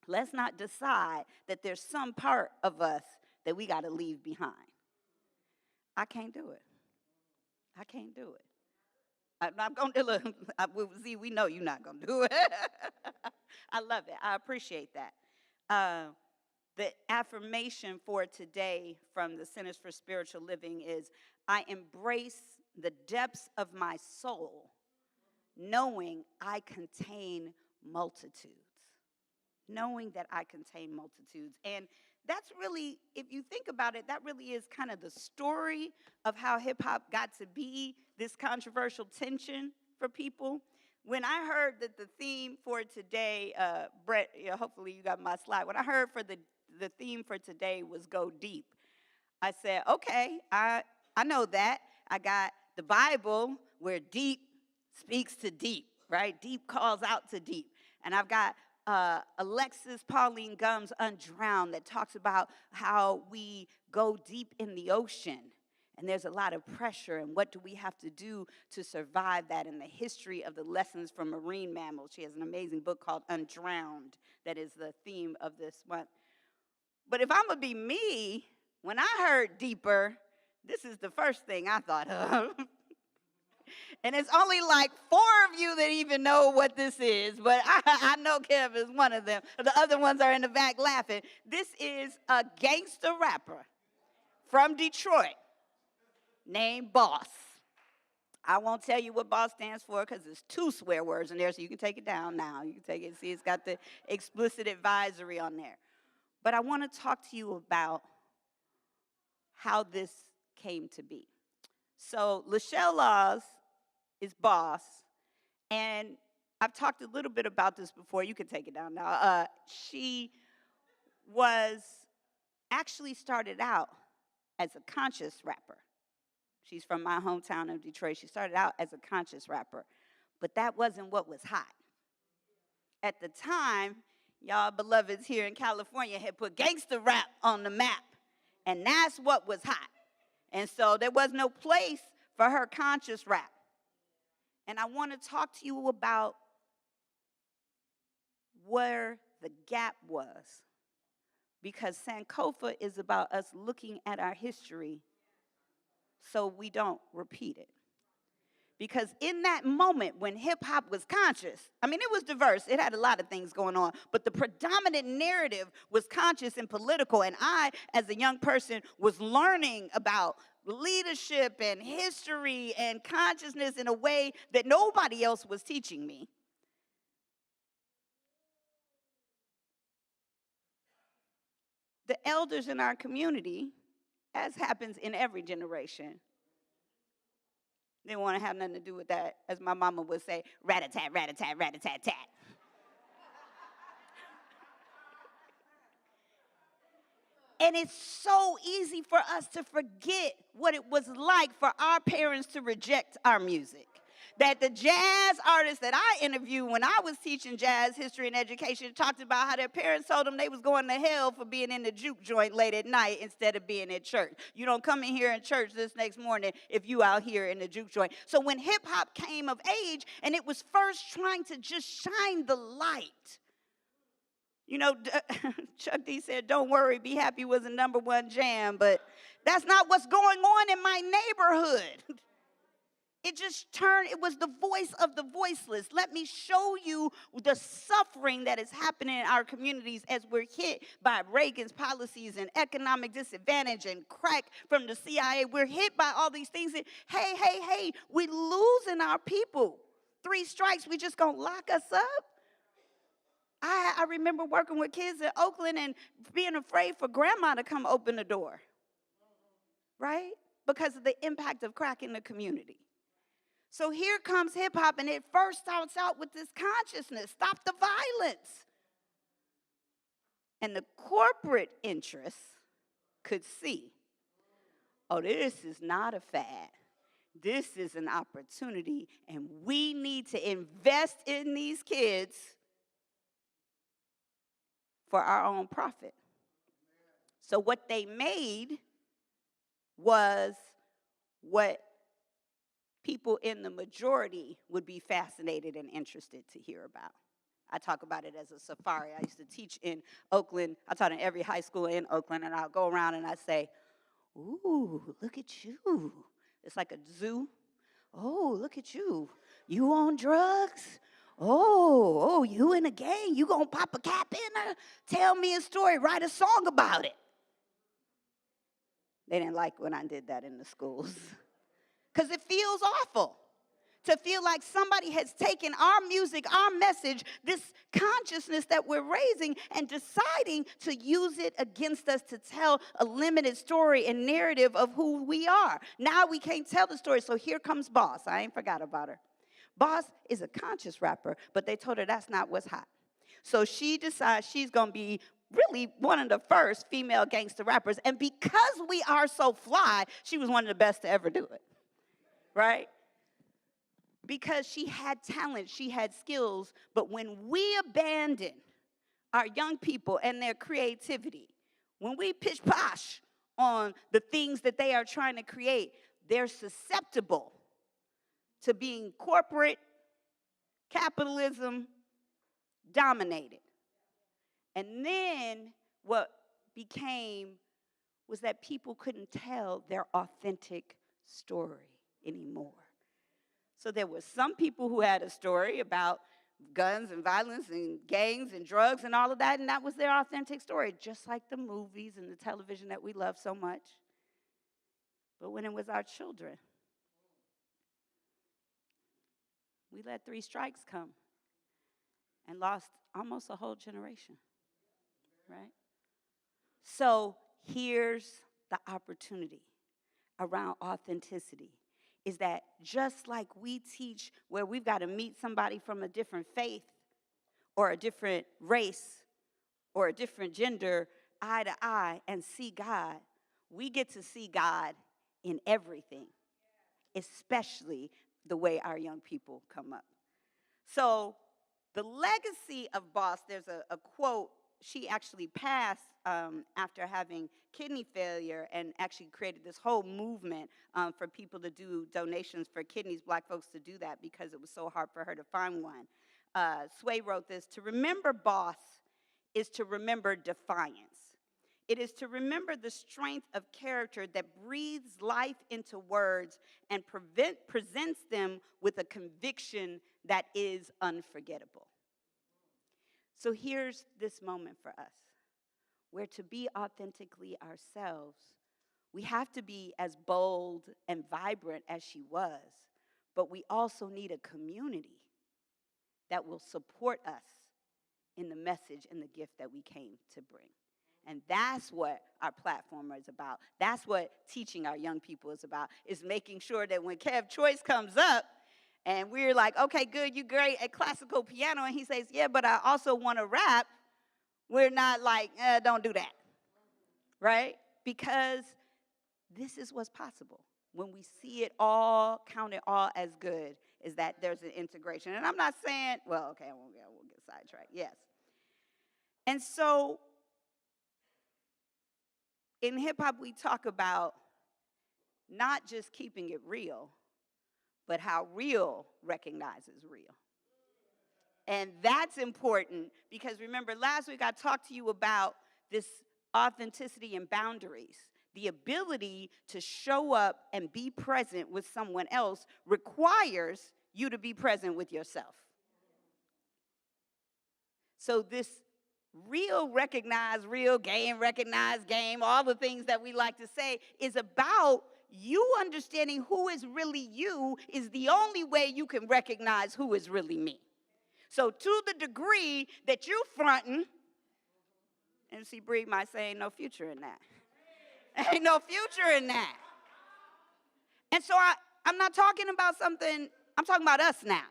Let's not decide that there's some part of us that we got to leave behind. I can't do it. I can't do it. I'm going to look. Z, we know you're not going to do it. I love it. I appreciate that. The affirmation for today from the Centers for Spiritual Living is, I embrace the depths of my soul, knowing I contain multitudes. Knowing that I contain multitudes. And that's really, if you think about it, that really is kind of the story of how hip-hop got to be this controversial tension for people. When I heard that the theme for today, Brett, hopefully you got my slide. When I heard for the theme for today was Go Deep, I said, okay, I know that. I got the Bible where deep speaks to deep, right? Deep calls out to deep. And I've got Alexis Pauline Gumbs' Undrowned that talks about how we go deep in the ocean. And there's a lot of pressure, and what do we have to do to survive that, in the history of the lessons from marine mammals. She has an amazing book called Undrowned that is the theme of this month. But if I'm going to be me, when I heard deeper, this is the first thing I thought of. And it's only like 4 of you that even know what this is, but I know Kev is one of them. The other ones are in the back laughing. This is a gangster rapper from Detroit named Boss. I won't tell you what Boss stands for because there's 2 swear words in there, so you can take it down now. You can take it, see, it's got the explicit advisory on there. But I want to talk to you about how this came to be. So Lachelle Laws is Boss, and I've talked a little bit about this before. You can take it down now. She was actually started out as a conscious rapper. She's from my hometown of Detroit. She started out as a conscious rapper, but that wasn't what was hot. At the time, y'all beloveds here in California had put gangster rap on the map, and that's what was hot. And so there was no place for her conscious rap. And I want to talk to you about where the gap was, because Sankofa is about us looking at our history so we don't repeat it. Because in that moment when hip-hop was conscious, I mean, it was diverse. It had a lot of things going on. But the predominant narrative was conscious and political. And I, as a young person, was learning about leadership and history and consciousness in a way that nobody else was teaching me. The elders in our community, as happens in every generation, they didn't want to have nothing to do with that, as my mama would say, rat-a-tat, rat-a-tat, rat-a-tat-tat. And it's so easy for us to forget what it was like for our parents to reject our music. That the jazz artists that I interviewed when I was teaching jazz history and education talked about how their parents told them they was going to hell for being in the juke joint late at night instead of being at church. You don't come in here in church this next morning if you out here in the juke joint. So when hip hop came of age and it was first trying to just shine the light, you know, Chuck D said, don't worry, Be Happy was a #1 jam, but that's not what's going on in my neighborhood. It was the voice of the voiceless. Let me show you the suffering that is happening in our communities as we're hit by Reagan's policies and economic disadvantage and crack from the CIA. We're hit by all these things. And, hey, we losing our people. 3 strikes, we just gonna lock us up? I remember working with kids in Oakland and being afraid for grandma to come open the door, right? Because of the impact of crack in the community. So here comes hip hop, and it first starts out with this consciousness: stop the violence. And the corporate interests could see, oh, this is not a fad. This is an opportunity, and we need to invest in these kids for our own profit. So what they made was what people in the majority would be fascinated and interested to hear about. I talk about it as a safari. I used to teach in Oakland. I taught in every high school in Oakland, and I'll go around and I say, ooh, look at you. It's like a zoo. Oh, look at you. You on drugs? Oh, you in a gang? You gonna pop a cap in her? Tell me a story, write a song about it. They didn't like when I did that in the schools because it feels awful to feel like somebody has taken our music, our message, this consciousness that we're raising and deciding to use it against us to tell a limited story and narrative of who we are. Now we can't tell the story, so here comes Boss. I ain't forgot about her. Boss is a conscious rapper, but they told her that's not what's hot. So she decides she's going to be really one of the first female gangster rappers. And because we are so fly, she was one of the best to ever do it, right? Because she had talent, she had skills. But when we abandon our young people and their creativity, when we pish posh on the things that they are trying to create, they're susceptible to being corporate capitalism dominated. And then what became was that people couldn't tell their authentic story anymore. So there were some people who had a story about guns and violence and gangs and drugs and all of that, and that was their authentic story, just like the movies and the television that we love so much. But when it was our children, we let 3 strikes come and lost almost a whole generation, right? So here's the opportunity around authenticity, is that just like we teach where we've got to meet somebody from a different faith or a different race or a different gender eye to eye and see God, we get to see God in everything, especially the way our young people come up. So the legacy of Boss, there's a quote. She actually passed after having kidney failure and actually created this whole movement for people to do donations for kidneys, black folks to do that because it was so hard for her to find one. Sway wrote this: to remember Boss is to remember defiance. It is to remember the strength of character that breathes life into words and presents them with a conviction that is unforgettable. So here's this moment for us, where to be authentically ourselves, we have to be as bold and vibrant as she was, but we also need a community that will support us in the message and the gift that we came to bring. And that's what our platform is about. That's what teaching our young people is about, is making sure that when Kev Choice comes up, and we're like, okay, good, you're great at classical piano. And he says, yeah, but I also want to rap. We're not like, don't do that, right? Because this is what's possible. When we see it all, count it all as good, is that there's an integration. And I'm not saying, well, okay, I won't get sidetracked, yes. And so in hip-hop, we talk about not just keeping it real, but how real recognizes real. And that's important because remember, last week I talked to you about this authenticity and boundaries. The ability to show up and be present with someone else requires you to be present with yourself. So this real recognize real, game recognize game, all the things that we like to say is about you understanding who is really you is the only way you can recognize who is really me. So to the degree that you fronting, MC Bree might say ain't no future in that. Ain't no future in that. And so I'm not talking about something, I'm talking about us now.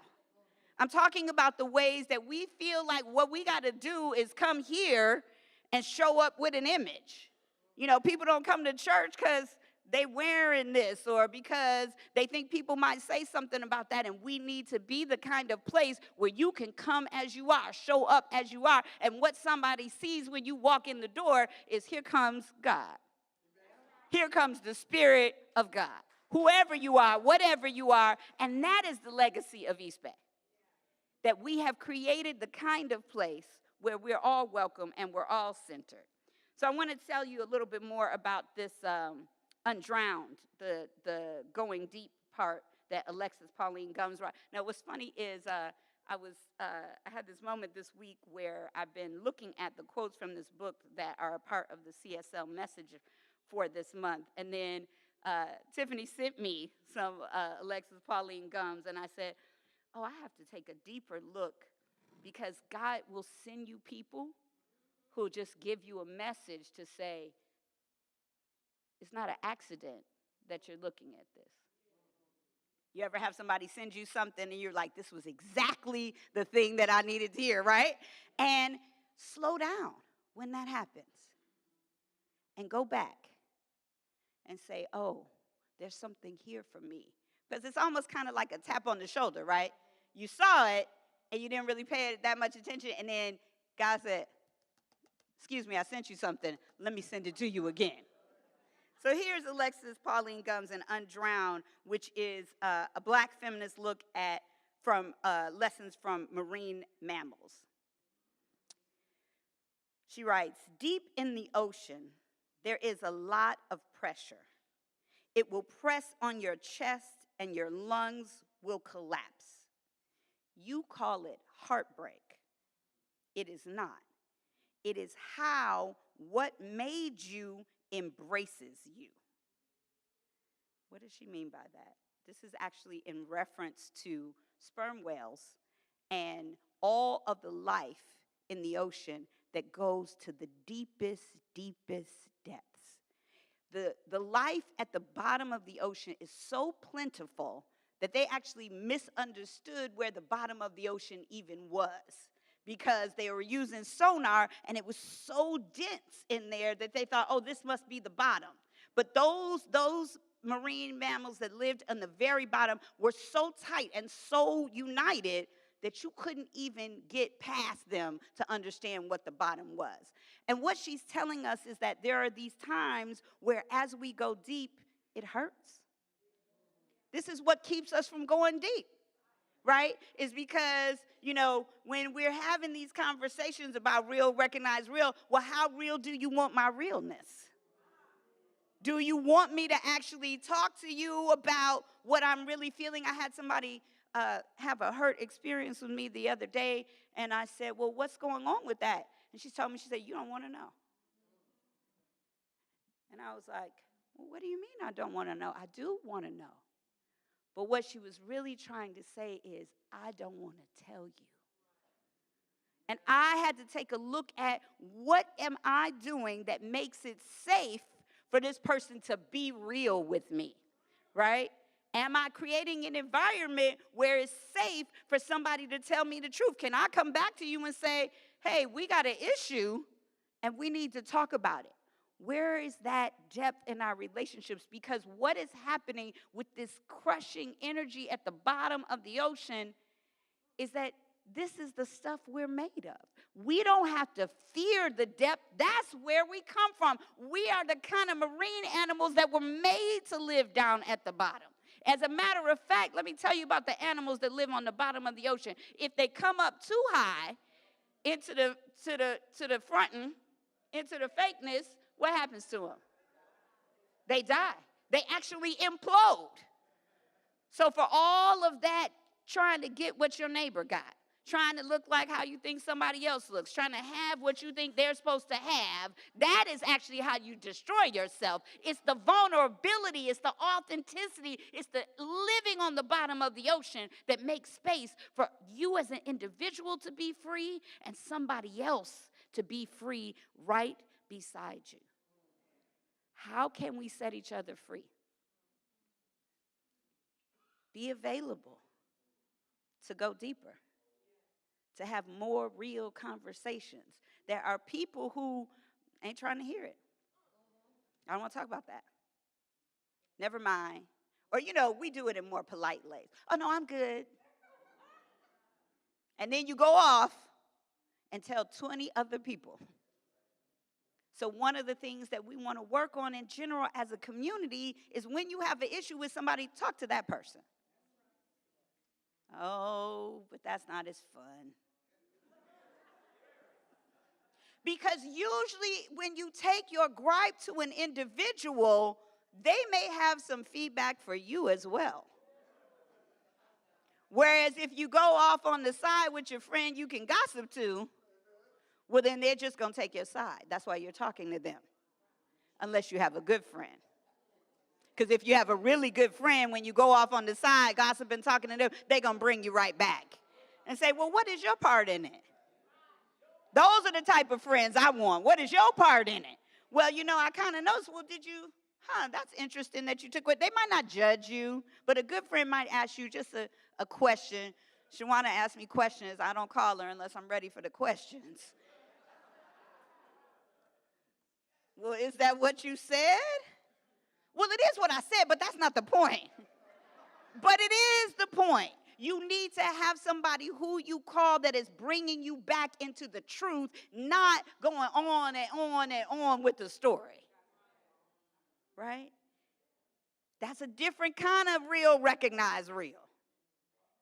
I'm talking about the ways that we feel like what we got to do is come here and show up with an image. You know, people don't come to church because they wearing this or because they think people might say something about that, and we need to be the kind of place where you can come as you are, show up as you are, and what somebody sees when you walk in the door is here comes God. Here comes the Spirit of God. Whoever you are, whatever you are, and that is the legacy of East Bay. That we have created the kind of place where we're all welcome and we're all centered. So I want to tell you a little bit more about this Undrowned, the going deep part that Alexis Pauline Gumbs wrote. Now, what's funny is I had this moment this week where I've been looking at the quotes from this book that are a part of the CSL message for this month. And then Tiffany sent me some Alexis Pauline Gums, and I said, oh, I have to take a deeper look, because God will send you people who'll just give you a message to say, it's not an accident that you're looking at this. You ever have somebody send you something and you're like, this was exactly the thing that I needed to hear, right? And slow down when that happens. And go back and say, oh, there's something here for me. Because it's almost kind of like a tap on the shoulder, right? You saw it and you didn't really pay it that much attention. And then God said, excuse me, I sent you something. Let me send it to you again. So here's Alexis Pauline Gums and Undrowned, which is a black feminist look at from lessons from marine mammals. She writes, deep in the ocean, there is a lot of pressure. It will press on your chest and your lungs will collapse. You call it heartbreak. It is not. It is how what made you embraces you. What does she mean by that? This is actually in reference to sperm whales and all of the life in the ocean that goes to the deepest, deepest depths. The life at the bottom of the ocean is so plentiful that they actually misunderstood where the bottom of the ocean even was, because they were using sonar and it was so dense in there that they thought, oh, this must be the bottom. But those marine mammals that lived on the very bottom were so tight and so united that you couldn't even get past them to understand what the bottom was. And what she's telling us is that there are these times where as we go deep, it hurts. This is what keeps us from going deep, right? Is because, when we're having these conversations about real, recognize real, well, how real do you want my realness? Do you want me to actually talk to you about what I'm really feeling? I had somebody have a hurt experience with me the other day, and I said, well, what's going on with that? And she told me, she said, you don't want to know. And I was like, well, what do you mean I don't want to know? I do want to know. But what she was really trying to say is, I don't want to tell you. And I had to take a look at what am I doing that makes it safe for this person to be real with me, right? Am I creating an environment where it's safe for somebody to tell me the truth? Can I come back to you and say, hey, we got an issue and we need to talk about it? Where is that depth in our relationships? Because what is happening with this crushing energy at the bottom of the ocean is that this is the stuff we're made of. We don't have to fear the depth. That's where we come from. We are the kind of marine animals that were made to live down at the bottom. As a matter of fact, let me tell you about the animals that live on the bottom of the ocean. If they come up too high into the fronting, into the fakeness, what happens to them? They die. They actually implode. So for all of that, trying to get what your neighbor got, trying to look like how you think somebody else looks, trying to have what you think they're supposed to have, that is actually how you destroy yourself. It's the vulnerability, it's the authenticity, it's the living on the bottom of the ocean that makes space for you as an individual to be free and somebody else to be free right beside you. How can we set each other free? Be available to go deeper, to have more real conversations. There are people who ain't trying to hear it. I don't want to talk about that. Never mind. Or, we do it in more polite ways. Oh, no, I'm good. And then you go off and tell 20 other people. So one of the things that we want to work on in general as a community is when you have an issue with somebody, talk to that person. Oh, but that's not as fun. Because usually when you take your gripe to an individual, they may have some feedback for you as well. Whereas if you go off on the side with your friend you can gossip to, well, then they're just going to take your side. That's why you're talking to them, unless you have a good friend. Because if you have a really good friend, when you go off on the side, gossiping, talking to them, they're going to bring you right back and say, well, what is your part in it? Those are the type of friends I want. What is your part in it? Well, I kind of noticed. Well, that's interesting that you took it. They might not judge you, but a good friend might ask you just a question. Shawana asked me questions. I don't call her unless I'm ready for the questions. Well, is that what you said? Well, it is what I said, but that's not the point. But it is the point. You need to have somebody who you call that is bringing you back into the truth, not going on and on and on with the story. Right? That's a different kind of real, recognized real.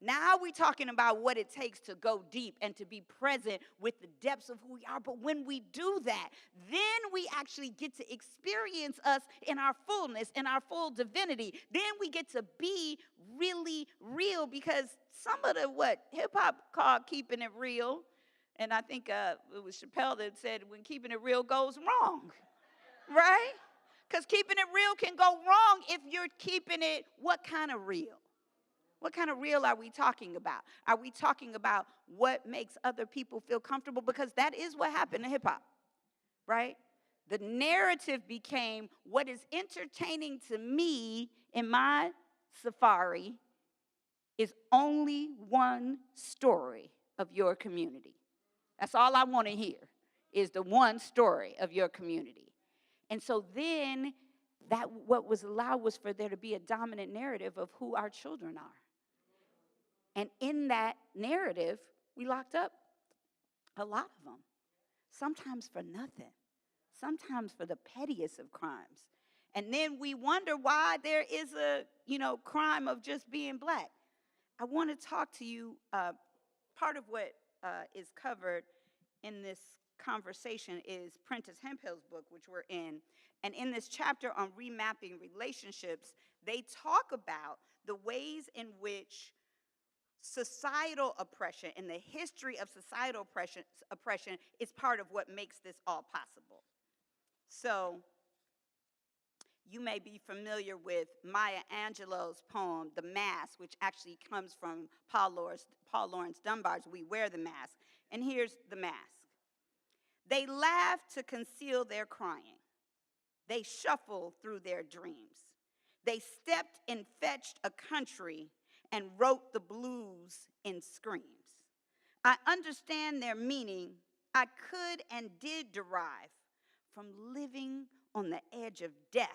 Now we're talking about what it takes to go deep and to be present with the depths of who we are. But when we do that, then we actually get to experience us in our fullness, in our full divinity. Then we get to be really real, because some of what hip-hop called keeping it real, and I think it was Chappelle that said when keeping it real goes wrong, right? Because keeping it real can go wrong if you're keeping it, what kind of real? What kind of real are we talking about? Are we talking about what makes other people feel comfortable? Because that is what happened in hip-hop, right? The narrative became what is entertaining to me in my safari is only one story of your community. That's all I want to hear is the one story of your community. And so then that what was allowed was for there to be a dominant narrative of who our children are. And in that narrative, we locked up a lot of them, sometimes for nothing, sometimes for the pettiest of crimes. And then we wonder why there is a, crime of just being black. I want to talk to you, part of what is covered in this conversation is Prentice Hemphill's book, which we're in. And in this chapter on remapping relationships, they talk about the ways in which societal oppression and the history of societal oppression is part of what makes this all possible. So you may be familiar with Maya Angelou's poem, The Mask, which actually comes from Paul Laurence Dunbar's We Wear the Mask. And here's the mask. They laughed to conceal their crying. They shuffled through their dreams. They stepped and fetched a country and wrote the blues in screams. I understand their meaning. I could and did derive from living on the edge of death.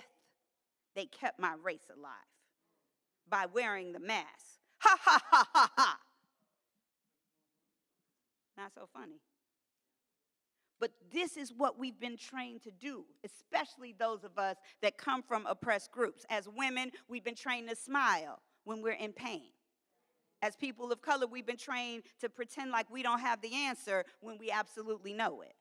They kept my race alive by wearing the mask. Ha, ha, ha, ha, ha. Not so funny. But this is what we've been trained to do, especially those of us that come from oppressed groups. As women, we've been trained to smile when we're in pain. As people of color, we've been trained to pretend like we don't have the answer when we absolutely know it.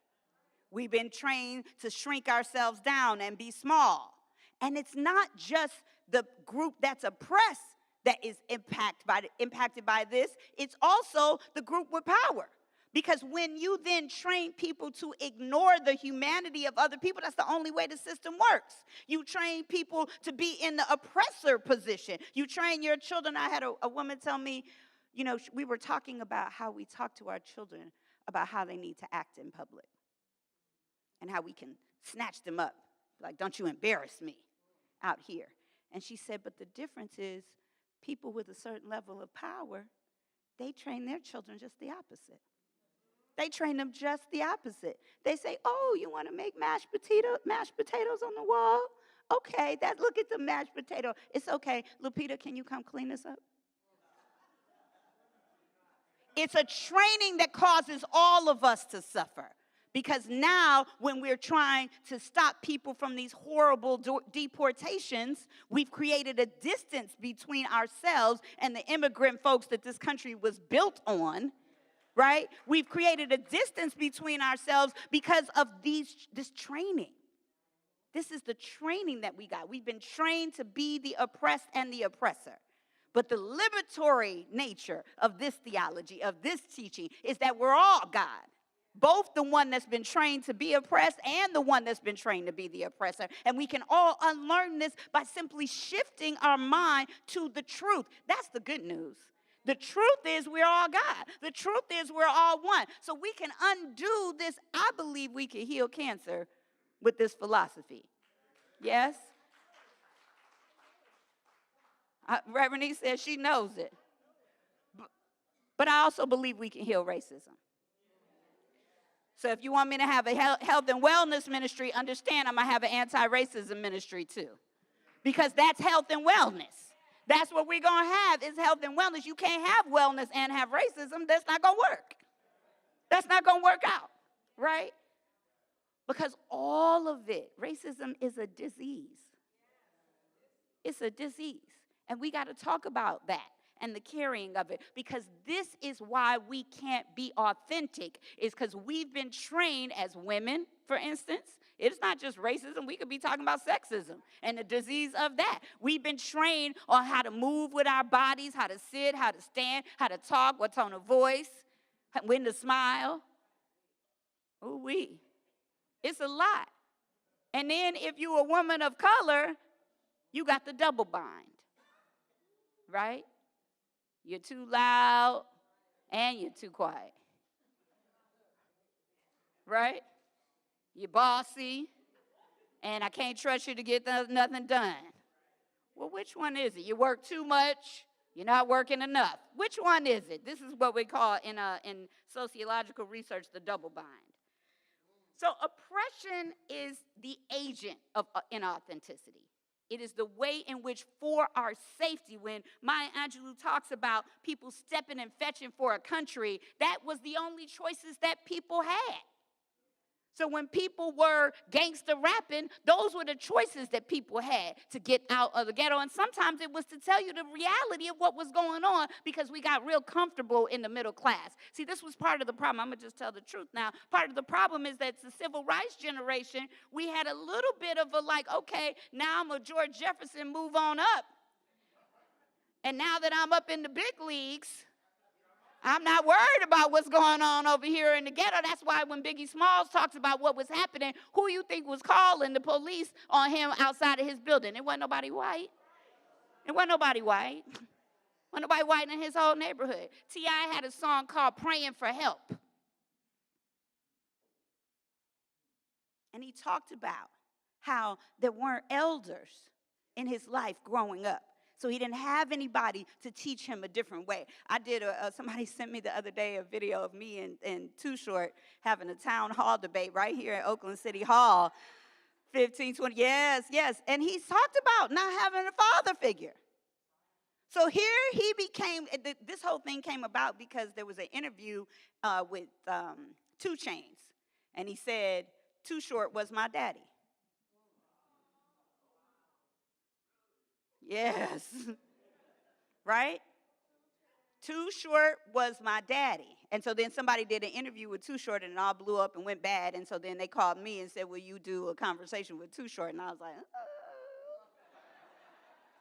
We've been trained to shrink ourselves down and be small. And it's not just the group that's oppressed that is impacted by this. It's also the group with power. Because when you then train people to ignore the humanity of other people, that's the only way the system works. You train people to be in the oppressor position. You train your children. I had a woman tell me, we were talking about how we talk to our children about how they need to act in public and how we can snatch them up. Like, don't you embarrass me out here. And she said, but the difference is people with a certain level of power, they train their children just the opposite. They train them just the opposite. They say, oh, you want to make mashed potatoes on the wall? Okay, look at the mashed potato. It's okay. Lupita, can you come clean this up? It's a training that causes all of us to suffer. Because now, when we're trying to stop people from these horrible deportations, we've created a distance between ourselves and the immigrant folks that this country was built on. Right? We've created a distance between ourselves because of this training. This is the training that we got. We've been trained to be the oppressed and the oppressor. But the liberatory nature of this theology, of this teaching, is that we're all God. Both the one that's been trained to be oppressed and the one that's been trained to be the oppressor. And we can all unlearn this by simply shifting our mind to the truth. That's the good news. The truth is we're all God. The truth is we're all one. So we can undo this. I believe we can heal cancer with this philosophy. Yes? Reverend E says she knows it. But I also believe we can heal racism. So if you want me to have a health and wellness ministry, understand I'm going to have an anti-racism ministry too. Because that's health and wellness. That's what we're going to have is health and wellness. You can't have wellness and have racism. That's not going to work. That's not going to work out, right? Because all of it, racism is a disease. It's a disease. And we got to talk about that and the carrying of it, because this is why we can't be authentic, is because we've been trained as women, for instance. It's not just racism. We could be talking about sexism and the disease of that. We've been trained on how to move with our bodies, how to sit, how to stand, how to talk, what tone of voice, when to smile. Ooh-wee. It's a lot. And then if you're a woman of color, you got the double bind, right? You're too loud and you're too quiet, right? You're bossy and I can't trust you to get nothing done. Well, which one is it? You work too much, you're not working enough. Which one is it? This is what we call in sociological research the double bind. So oppression is the agent of inauthenticity. It is the way in which, for our safety, when Maya Angelou talks about people stepping and fetching for a country, that was the only choices that people had. So when people were gangster rapping, those were the choices that people had to get out of the ghetto. And sometimes it was to tell you the reality of what was going on, because we got real comfortable in the middle class. See, this was part of the problem. I'm going to just tell the truth now. Part of the problem is that the civil rights generation, we had a little bit of a like, okay, now I'm a George Jefferson, move on up. And now that I'm up in the big leagues, I'm not worried about what's going on over here in the ghetto. That's why when Biggie Smalls talks about what was happening, who you think was calling the police on him outside of his building? It wasn't nobody white. It wasn't nobody white. It wasn't nobody white in his whole neighborhood. T.I. had a song called Praying for Help. And he talked about how there weren't elders in his life growing up. So he didn't have anybody to teach him a different way. I did, somebody sent me the other day a video of me and Too Short having a town hall debate right here at Oakland City Hall, 20. Yes. And he talked about not having a father figure. So here he became, this whole thing came about because there was an interview with 2 Chainz. And he said, Too Short was my daddy. Yes, right? Too Short was my daddy. And so then somebody did an interview with Too Short and it all blew up and went bad. And so then they called me and said, will you do a conversation with Too Short? And I was like,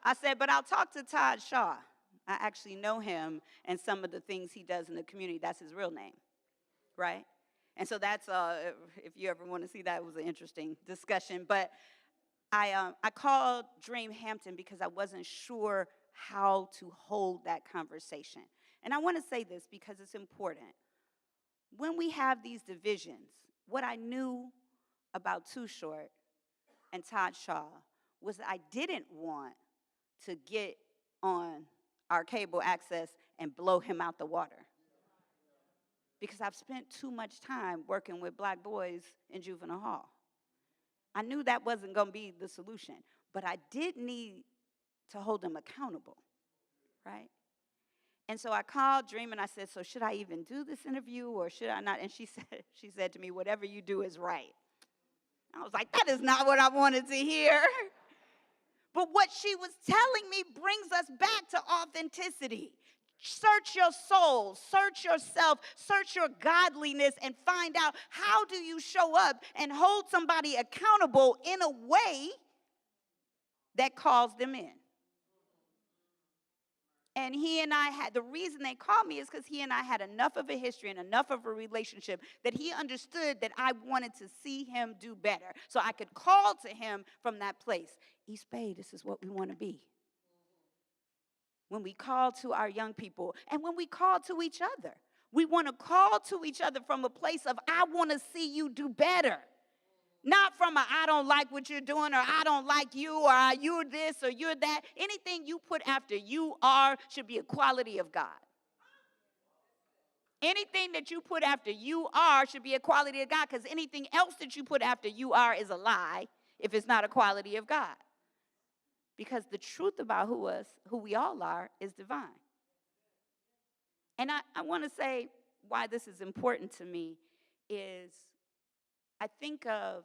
I said, but I'll talk to Todd Shaw. I actually know him and some of the things he does in the community. That's his real name, right? And so that's, if you ever want to see that, it was an interesting discussion. But I called Dream Hampton because I wasn't sure how to hold that conversation. And I want to say this because it's important. When we have these divisions, what I knew about Too Short and Todd Shaw was that I didn't want to get on our cable access and blow him out the water. Because I've spent too much time working with black boys in juvenile hall. I knew that wasn't going to be the solution, but I did need to hold them accountable, right? And so I called Dream and I said, so should I even do this interview or should I not? And she said to me, whatever you do is right. I was like, that is not what I wanted to hear. But what she was telling me brings us back to authenticity. Search your soul, search yourself, search your godliness, and find out how do you show up and hold somebody accountable in a way that calls them in. And he and I had, the reason they called me is because he and I had enough of a history and enough of a relationship that he understood that I wanted to see him do better. So I could call to him from that place. East Bay, this is what we want to be. When we call to our young people and when we call to each other, we want to call to each other from a place of, I want to see you do better. Not from a, I don't like what you're doing, or I don't like you, or you're this, or you're that. Anything you put after you are should be a quality of God. Anything that you put after you are should be a quality of God, because anything else that you put after you are is a lie if it's not a quality of God. Because the truth about who we all are, is divine. And I want to say why this is important to me is I think of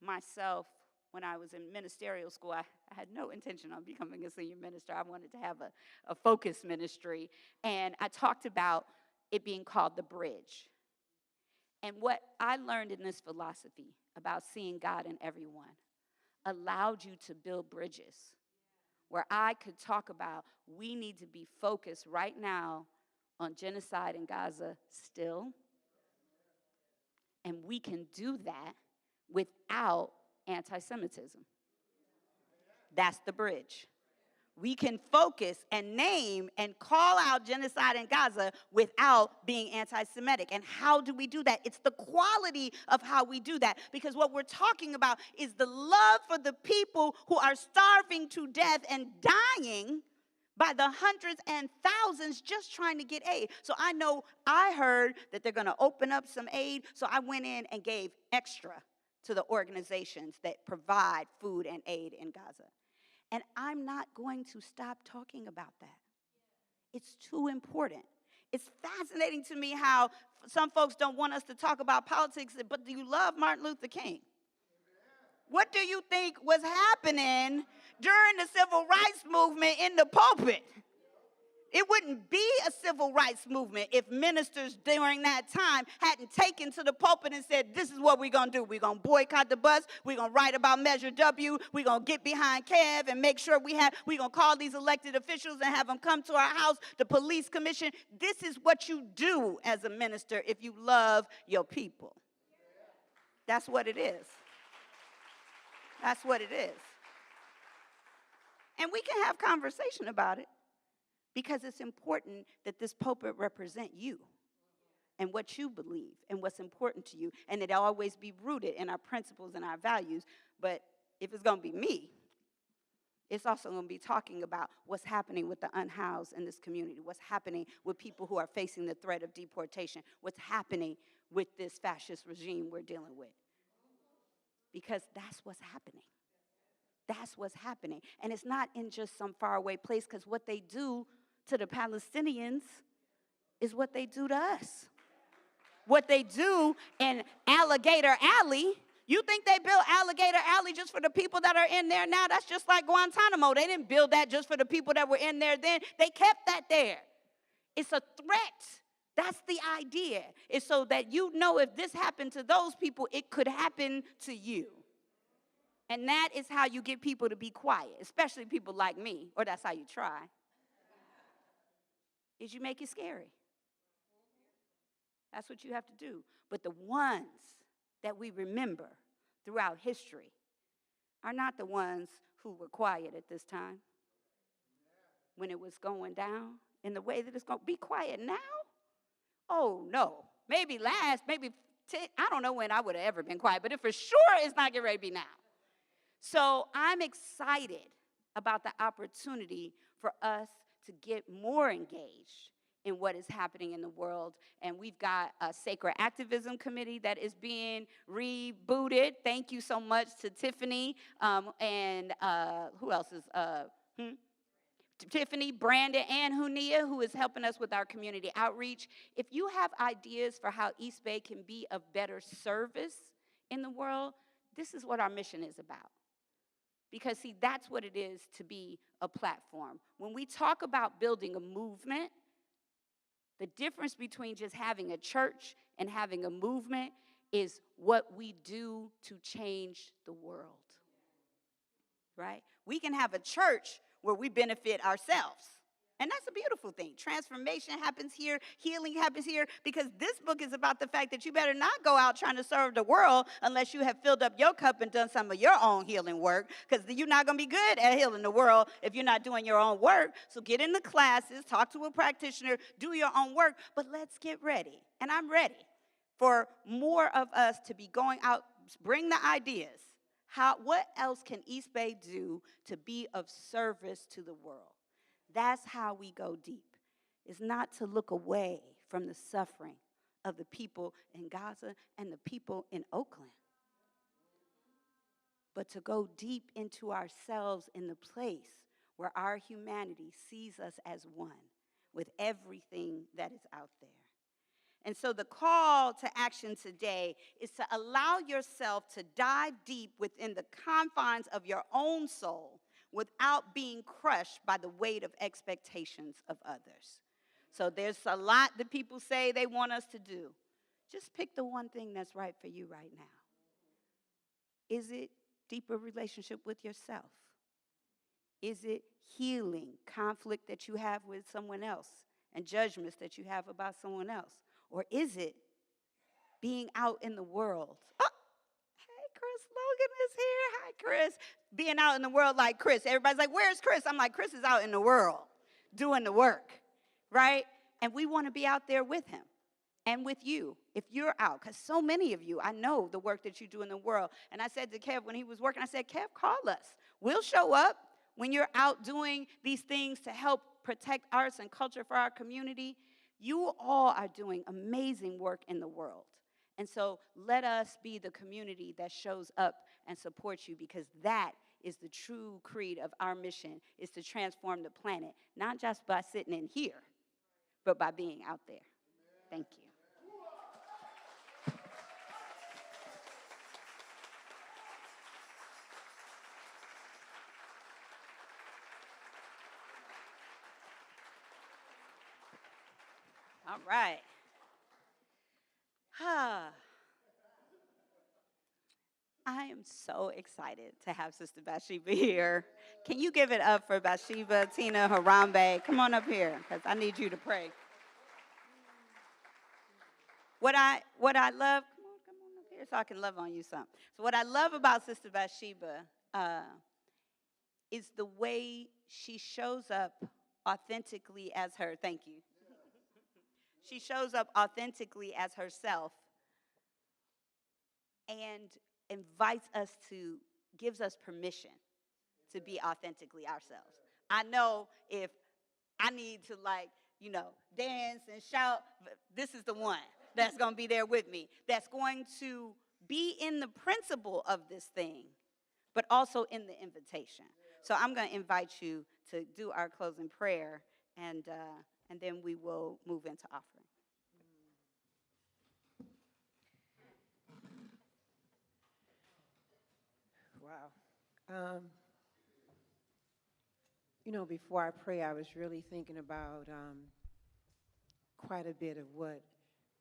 myself when I was in ministerial school. I had no intention of becoming a senior minister. I wanted to have a focused ministry. And I talked about it being called the bridge. And what I learned in this philosophy about seeing God in everyone allowed you to build bridges where I could talk about we need to be focused right now on genocide in Gaza still. And we can do that without anti-Semitism. That's the bridge. We can focus and name and call out genocide in Gaza without being anti-Semitic. And how do we do that? It's the quality of how we do that. Because what we're talking about is the love for the people who are starving to death and dying by the hundreds and thousands just trying to get aid. So I heard that they're going to open up some aid. So I went in and gave extra to the organizations that provide food and aid in Gaza. And I'm not going to stop talking about that. It's too important. It's fascinating to me how some folks don't want us to talk about politics, but do you love Martin Luther King? What do you think was happening during the civil rights movement in the pulpit? It wouldn't be a civil rights movement if ministers during that time hadn't taken to the pulpit and said, this is what we're going to do. We're going to boycott the bus. We're going to write about Measure W. We're going to get behind Kev and make sure we're going to call these elected officials and have them come to our house, the police commission. This is what you do as a minister if you love your people. That's what it is. That's what it is. And we can have conversation about it. Because it's important that this pulpit represent you and what you believe and what's important to you. And it always be rooted in our principles and our values. But if it's going to be me, it's also going to be talking about what's happening with the unhoused in this community, what's happening with people who are facing the threat of deportation, what's happening with this fascist regime we're dealing with. Because that's what's happening. That's what's happening. And it's not in just some faraway place, because what they do to the Palestinians is what they do to us. What they do in Alligator Alley, you think they built Alligator Alley just for the people that are in there now? That's just like Guantanamo. They didn't build that just for the people that were in there then. They kept that there. It's a threat. That's the idea. It's so that you know if this happened to those people, it could happen to you. And that is how you get people to be quiet, especially people like me, or that's how you try, is you make it scary. That's what you have to do. But the ones that we remember throughout history are not the ones who were quiet at this time when it was going down in the way that it's going to be quiet now. Oh, no. Maybe last, maybe 10, I don't know when I would have ever been quiet, but it for sure is not getting ready to be now. So I'm excited about the opportunity for us to get more engaged in what is happening in the world. And we've got a Sacred Activism Committee that is being rebooted. Thank you so much to Tiffany and who else is Tiffany, Brandon, and Hunia, who is helping us with our community outreach. If you have ideas for how East Bay can be of better service in the world, this is what our mission is about. Because, see, that's what it is to be a platform. When we talk about building a movement, the difference between just having a church and having a movement is what we do to change the world, right? We can have a church where we benefit ourselves, And that's a beautiful thing. Transformation happens here. Healing happens here. Because this book is about the fact that you better not go out trying to serve the world unless you have filled up your cup and done some of your own healing work. Because you're not going to be good at healing the world if you're not doing your own work. So get in the classes, talk to a practitioner, do your own work. But let's get ready. And I'm ready for more of us to be going out, bring the ideas. What else can East Bay do to be of service to the world? That's how we go deep. It's not to look away from the suffering of the people in Gaza and the people in Oakland, but to go deep into ourselves in the place where our humanity sees us as one with everything that is out there. And so the call to action today is to allow yourself to dive deep within the confines of your own soul without being crushed by the weight of expectations of others. So there's a lot that people say they want us to do. Just pick the one thing that's right for you right now. Is it deeper relationship with yourself? Is it healing conflict that you have with someone else and judgments that you have about someone else? Or is it being out in the world? Oh, hey, Chris Logan is here. Hi, Chris. Being out in the world like Chris. Everybody's like, where's Chris? I'm like, Chris is out in the world doing the work, right? And we want to be out there with him and with you if you're out. Because so many of you, I know the work that you do in the world. And I said to Kev when he was working, I said, Kev, call us. We'll show up when you're out doing these things to help protect arts and culture for our community. You all are doing amazing work in the world. And so let us be the community that shows up and supports you, because that is the true creed of our mission, is to transform the planet, not just by sitting in here, but by being out there. Thank you. All right. I am so excited to have Sister Bathsheba here. Can you give it up for Bathsheba, Tina, Harambe? Come on up here, because I need you to pray. What I love, come on up here so I can love on you some. So what I love about Sister Bathsheba is the way she shows up authentically as her. Thank you. She shows up authentically as herself and invites us to, gives us permission to be authentically ourselves. I know if I need to dance and shout, this is the one that's going to be there with me, that's going to be in the principle of this thing, but also in the invitation. So I'm going to invite you to do our closing prayer, and then we will move into offering. Wow. Before I pray, I was really thinking about quite a bit of what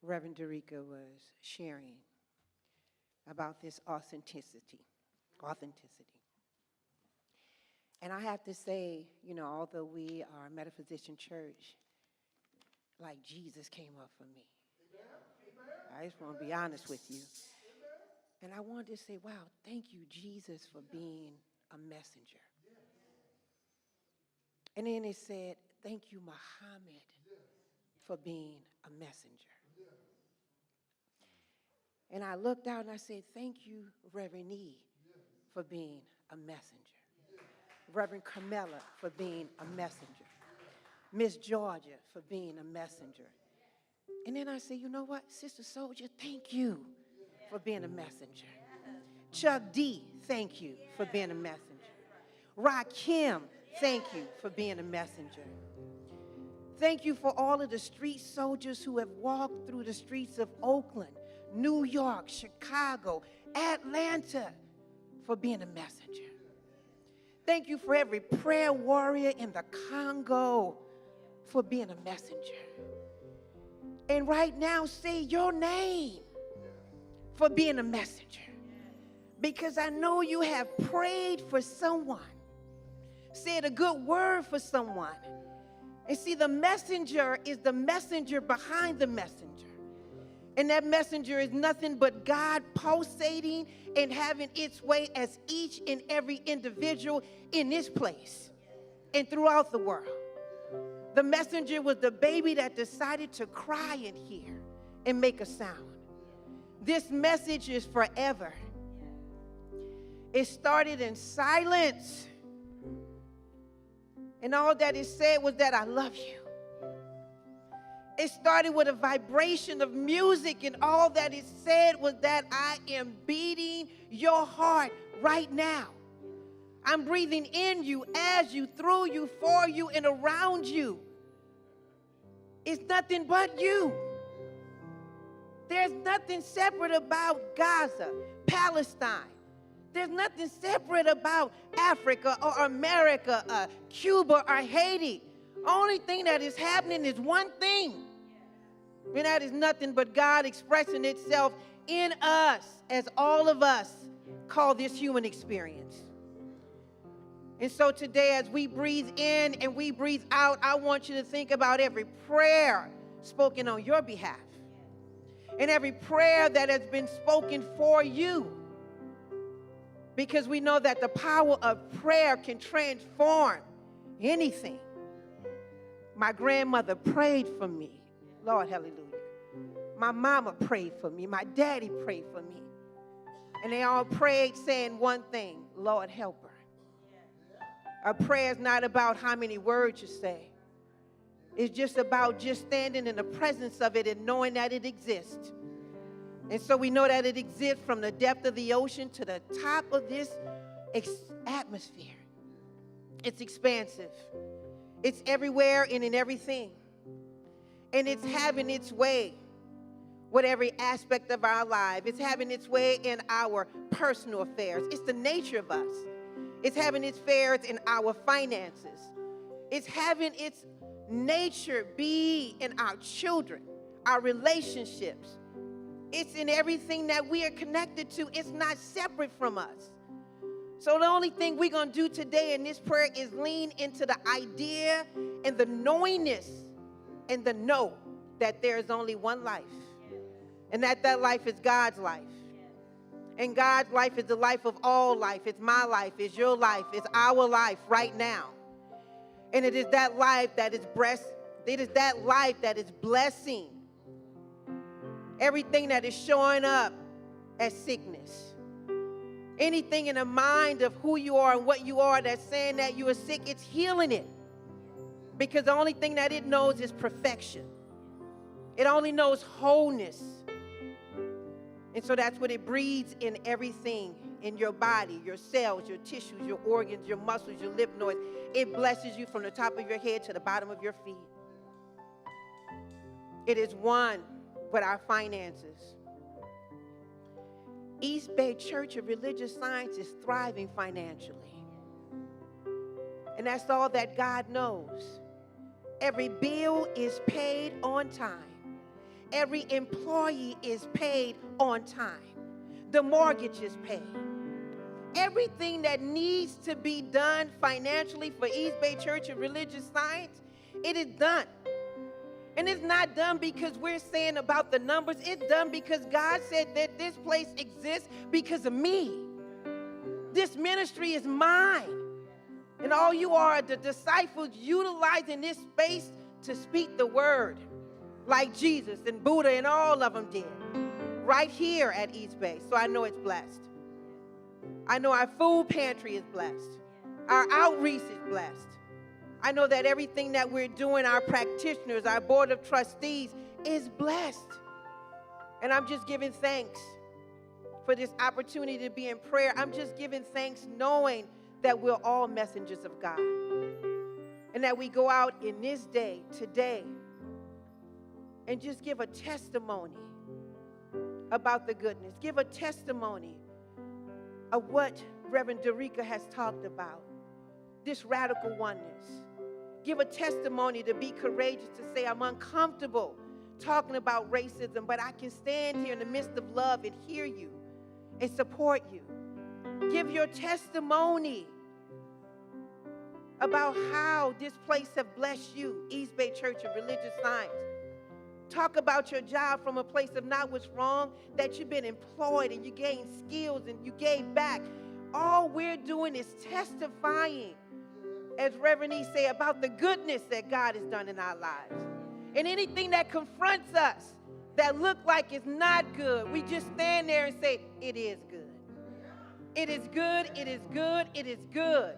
Reverend Dereca was sharing about this authenticity. And I have to say, although we are a metaphysician church, like Jesus came up for me. I just want to be honest with you. And I wanted to say, wow, thank you, Jesus, for being a messenger. And then it said, thank you, Muhammad, for being a messenger. And I looked out and I said, thank you, Reverend E, for being a messenger. Reverend Carmela for being a messenger. Miss Georgia for being a messenger. And then I said, you know what, Sister Soldier, thank you for being a messenger. Chuck D, thank you for being a messenger. Rakim, thank you for being a messenger. Thank you for all of the street soldiers who have walked through the streets of Oakland, New York, Chicago, Atlanta, for being a messenger. Thank you for every prayer warrior in the Congo for being a messenger. And right now, say your name for being a messenger. Because I know you have prayed for someone, said a good word for someone, And see, the messenger is the messenger behind the messenger. And that messenger is nothing but God pulsating and having its way as each and every individual in this place and throughout the world. The messenger was the baby that decided to cry in here and make a sound. This message is forever. It started in silence. And all that it said was that I love you. It started with a vibration of music, and all that it said was that I am beating your heart right now. I'm breathing in you, as you, through you, for you, and around you. It's nothing but you. There's nothing separate about Gaza, Palestine. There's nothing separate about Africa or America, Cuba or Haiti. Only thing that is happening is one thing. And that is nothing but God expressing itself in us as all of us call this human experience. And so today, as we breathe in and we breathe out, I want you to think about every prayer spoken on your behalf and every prayer that has been spoken for you. Because we know that the power of prayer can transform anything. My grandmother prayed for me. Lord, hallelujah. My mama prayed for me. My daddy prayed for me. And they all prayed saying one thing, Lord, help her. A prayer is not about how many words you say. It's just about just standing in the presence of it and knowing that it exists. And so we know that it exists from the depth of the ocean to the top of this atmosphere. It's expansive. It's everywhere and in everything. And it's having its way with every aspect of our life. It's having its way in our personal affairs. It's the nature of us. It's having its affairs in our finances. It's having its nature be in our children, our relationships. It's in everything that we are connected to. It's not separate from us. So the only thing we're going to do today in this prayer is lean into the idea and the knowingness and the know that there is only one life. And that life is God's life. And God's life is the life of all life. It's my life. It's your life. It's our life right now. And it is that life that is blessing everything that is showing up as sickness. Anything in the mind of who you are and what you are that's saying that you are sick, it's healing it. Because the only thing that it knows is perfection. It only knows wholeness. And so that's what it breathes in everything in your body, your cells, your tissues, your organs, your muscles, your lymph nodes. It blesses you from the top of your head to the bottom of your feet. It is one with our finances. East Bay Church of Religious Science is thriving financially. And that's all that God knows. Every bill is paid on time. Every employee is paid on time. The mortgage is paid. Everything that needs to be done financially for East Bay Church of Religious Science, it is done. And it's not done because we're saying about the numbers. It's done because God said that this place exists because of me. This ministry is mine. And all you are the disciples utilizing this space to speak the word like Jesus and Buddha and all of them did right here at East Bay. So I know it's blessed. I know our food pantry is blessed. Our outreach is blessed. I know that everything that we're doing, our practitioners, our board of trustees is blessed. And I'm just giving thanks for this opportunity to be in prayer. I'm just giving thanks knowing that we're all messengers of God. And that we go out in this day, today, and just give a testimony about the goodness. Give a testimony of what Reverend Dereca has talked about, this radical oneness. Give a testimony to be courageous to say, I'm uncomfortable talking about racism, but I can stand here in the midst of love and hear you and support you. Give your testimony about how this place have blessed you, East Bay Church of Religious Science. Talk about your job from a place of not what's wrong, that you've been employed and you gained skills and you gave back. All we're doing is testifying, as Reverend E say, about the goodness that God has done in our lives. And anything that confronts us that look like it's not good, we just stand there and say, it is good. It is good, it is good, it is good.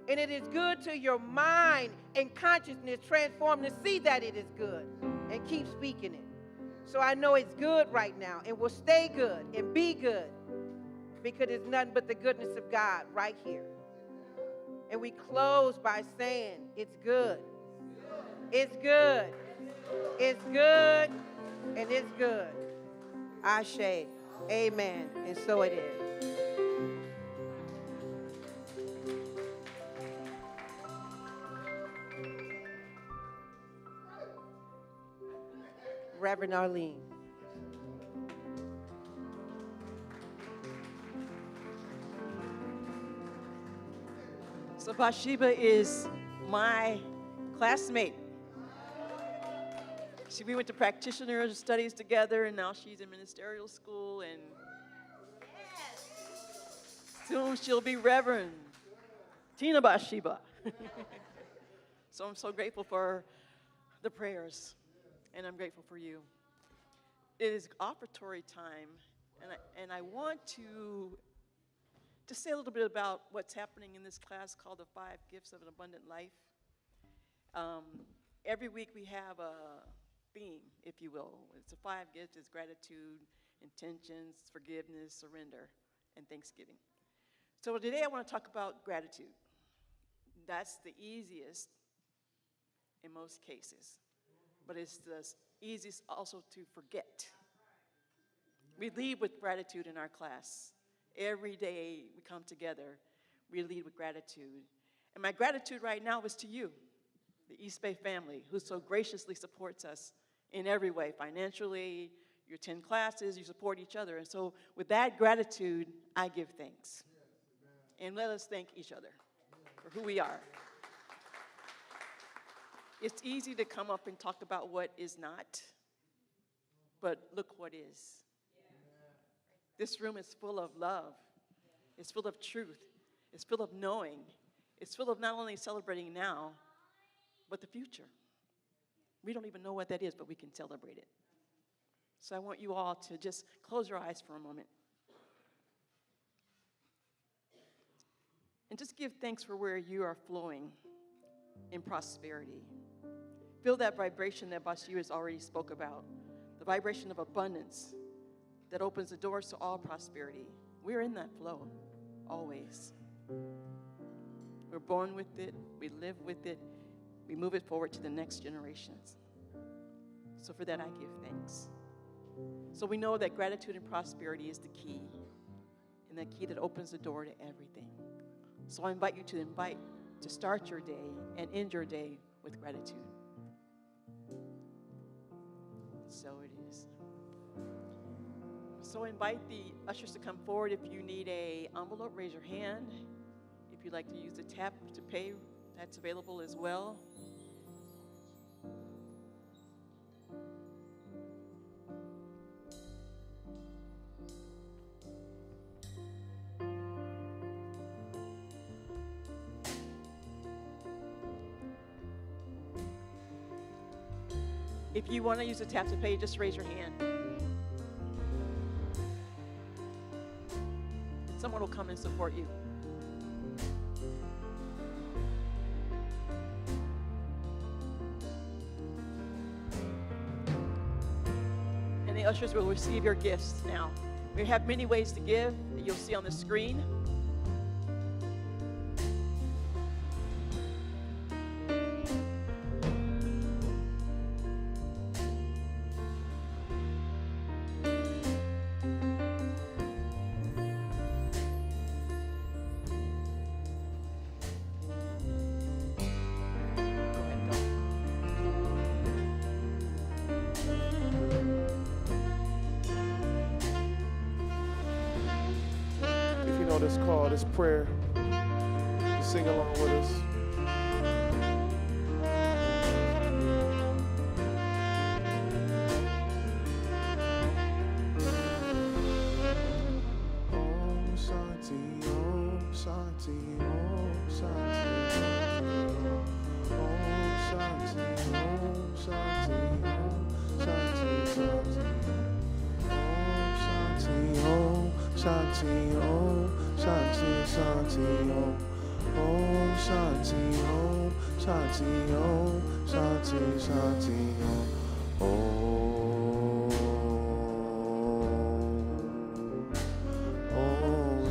And it is good to your mind and consciousness transformed to see that it is good and keep speaking it. So I know it's good right now and will stay good and be good because it's nothing but the goodness of God right here. And we close by saying, it's good. It's good. It's good. And it's good. Ashe. Amen. And so it is. Reverend Arlene. So Bathsheba is my classmate. We went to practitioner studies together, and now she's in ministerial school, and soon she'll be Reverend Tina Bathsheba. So I'm so grateful for the prayers, and I'm grateful for you. It is offertory time, and I want to say a little bit about what's happening in this class called the 5 Gifts of an Abundant Life. Every week we have a theme, if you will. It's the 5 gifts. It's gratitude, intentions, forgiveness, surrender, and thanksgiving. So today I want to talk about gratitude. That's the easiest in most cases, but it's the easiest also to forget. We lead with gratitude in our class. Every day we come together, we lead with gratitude. And my gratitude right now is to you, the East Bay family, who so graciously supports us in every way, financially. You attend classes, you support each other. And so with that gratitude, I give thanks. And let us thank each other for who we are. It's easy to come up and talk about what is not, but look what is. This room is full of love. It's full of truth. It's full of knowing. It's full of not only celebrating now, but the future. We don't even know what that is, but we can celebrate it. So I want you all to just close your eyes for a moment. And just give thanks for where you are flowing in prosperity. Feel that vibration that Bathsheba has already spoke about, the vibration of abundance that opens the doors to all prosperity. We're in that flow, always. We're born with it, we live with it, we move it forward to the next generations. So for that, I give thanks. So we know that gratitude and prosperity is the key, and the key that opens the door to everything. So I invite you to start your day and end your day with gratitude. So it is. So invite the ushers to come forward. If you need an envelope, raise your hand. If you'd like to use the tap to pay, that's available as well. If you want to use the tap to pay, just raise your hand. Someone will come and support you. And the ushers will receive your gifts now. We have many ways to give that you'll see on the screen. This call, this prayer, sing along with us. Shanti, Om Shanti, Om Shanti, Om Shanti, Om Shanti, Om Shanti, Om Shanti, Om Shanti, Shanti, Om Shanti, Om Shanti, Om Shanti, Shanti, Om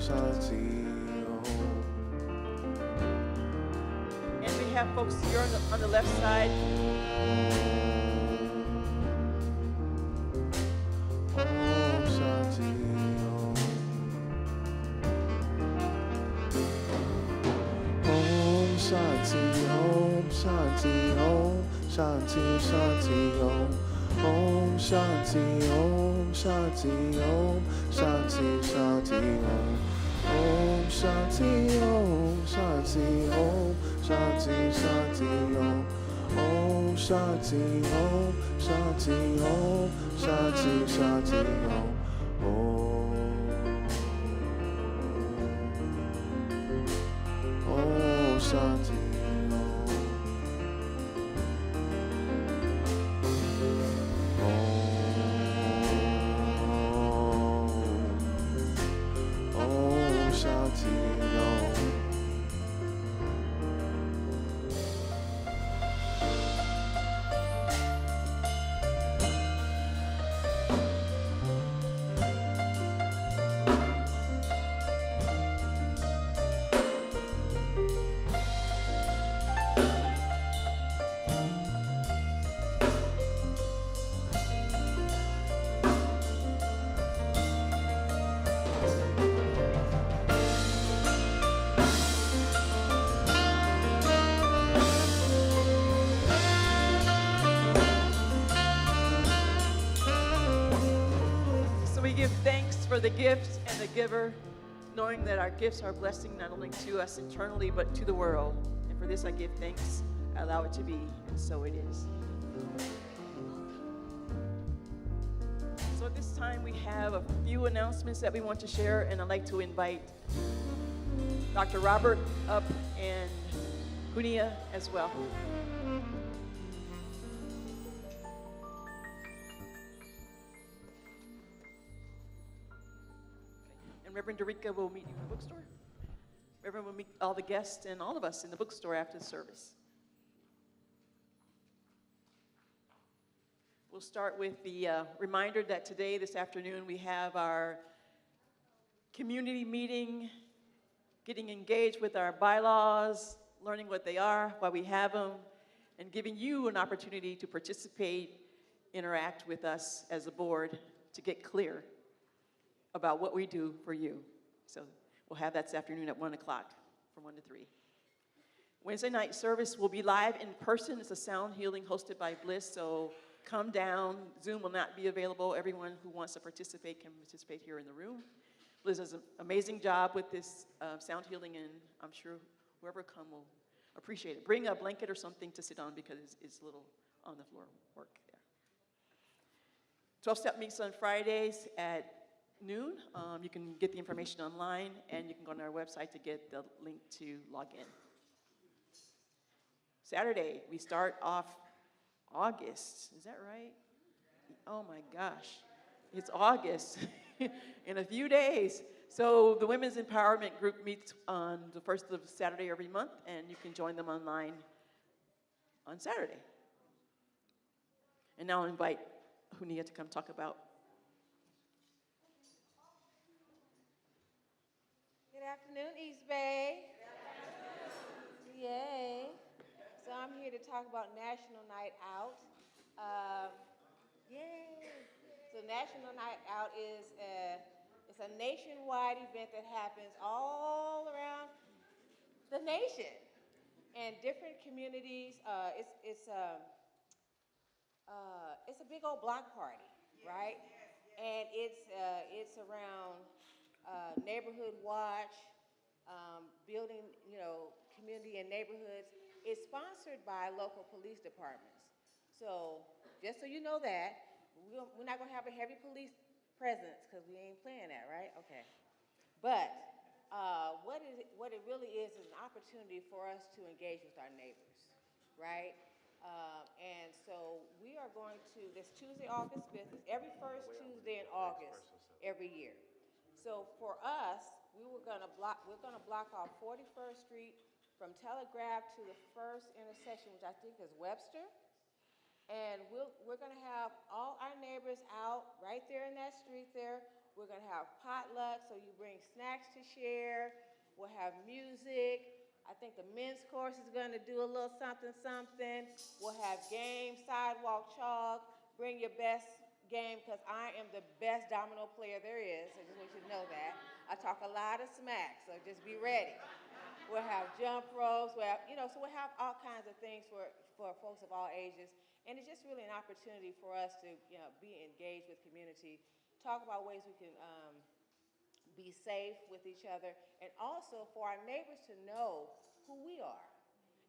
Shanti, And we have folks here on the left side. Om Shanti, Om Shanti, Om Shanti, Om Shanti, Shanti, Om Shanti, Om Shanti, Om Shanti, Shanti, Om Shanti, Om Shanti, Om Shanti, Shanti, Om Shanti, Om Shanti, Om Shanti, Shanti, Om Shanti. Om Shanti, Om. So we give thanks for the gift and the giver, knowing that our gifts are a blessing not only to us internally, but to the world. And for this I give thanks. I allow it to be, and so it is. So at this time we have a few announcements that we want to share, and I'd like to invite Dr. Robert up and Hunia as well. And Reverend Dereca will meet you in the bookstore. Reverend will meet all the guests and all of us in the bookstore after the service. We'll start with the reminder that today, this afternoon, we have our community meeting, getting engaged with our bylaws, learning what they are, why we have them, and giving you an opportunity to participate, interact with us as a board to get clear about what we do for you. So we'll have that this afternoon at 1 o'clock from 1 to 3. Wednesday night service will be live in person. It's a sound healing hosted by Bliss, so come down. Zoom will not be available. Everyone who wants to participate can participate here in the room. Liz does an amazing job with this sound healing, and I'm sure whoever come will appreciate it. Bring a blanket or something to sit on because it's a little on the floor work there. 12-step meets on Fridays at noon. You can get the information online, and you can go on our website to get the link to log in. Saturday, we start off August. Is that right? Oh my gosh. It's August in a few days. So the Women's Empowerment Group meets on the first of Saturday every month, and you can join them online on Saturday. And now I'll invite Hunia to come talk about. Good afternoon, East Bay. Yay. So I'm here to talk about National Night Out. Yay. So National Night Out is it's a nationwide event that happens all around the nation and different communities. It's a big old block party, right? And it's around neighborhood watch, building, community and neighborhoods. It's sponsored by local police departments. So just so you know that, we're not gonna have a heavy police presence because we ain't playing that, right? Okay. But what it really is an opportunity for us to engage with our neighbors, right? And so we are going to, this Tuesday, August 5th, is every first Tuesday in August every year. So for us, we're gonna block off 41st Street from Telegraph to the first intersection, which I think is Webster. And we're gonna have all our neighbors out right there in that street there. We're gonna have potluck, so you bring snacks to share. We'll have music. I think the men's course is gonna do a little something, something. We'll have games, sidewalk chalk. Bring your best game, because I am the best domino player there is. I just want you to know that. I talk a lot of smack, so just be ready. We'll have jump ropes. We'll have, so we'll have all kinds of things for folks of all ages. And it's just really an opportunity for us to, be engaged with community, talk about ways we can be safe with each other, and also for our neighbors to know who we are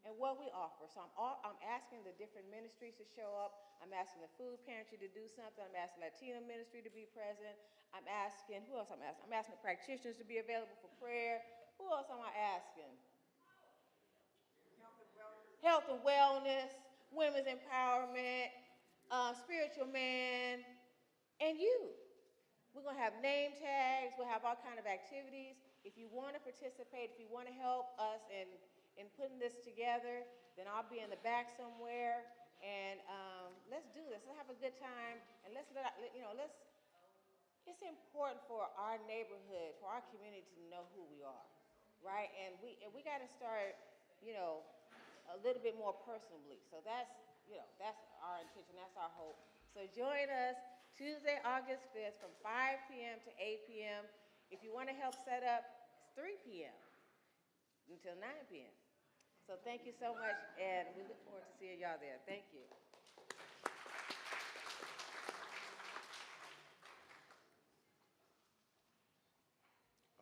and what we offer. So I'm asking the different ministries to show up. I'm asking the food pantry to do something. I'm asking Latino ministry to be present. I'm asking, who else I'm asking? I'm asking the practitioners to be available for prayer. Who else am I asking? Health and wellness, women's empowerment, spiritual man, and you. We're going to have name tags. We'll have all kind of activities. If you want to participate, if you want to help us in putting this together, then I'll be in the back somewhere. And let's do this. Let's have a good time. And it's important for our neighborhood, for our community to know who we are, right? And we got to start, a little bit more personally. So that's our intention. That's our hope. So join us Tuesday, August 5th from 5 p.m. to 8 p.m. If you want to help set up, it's 3 p.m. until 9 p.m. So thank you so much, and we look forward to seeing y'all there. Thank you.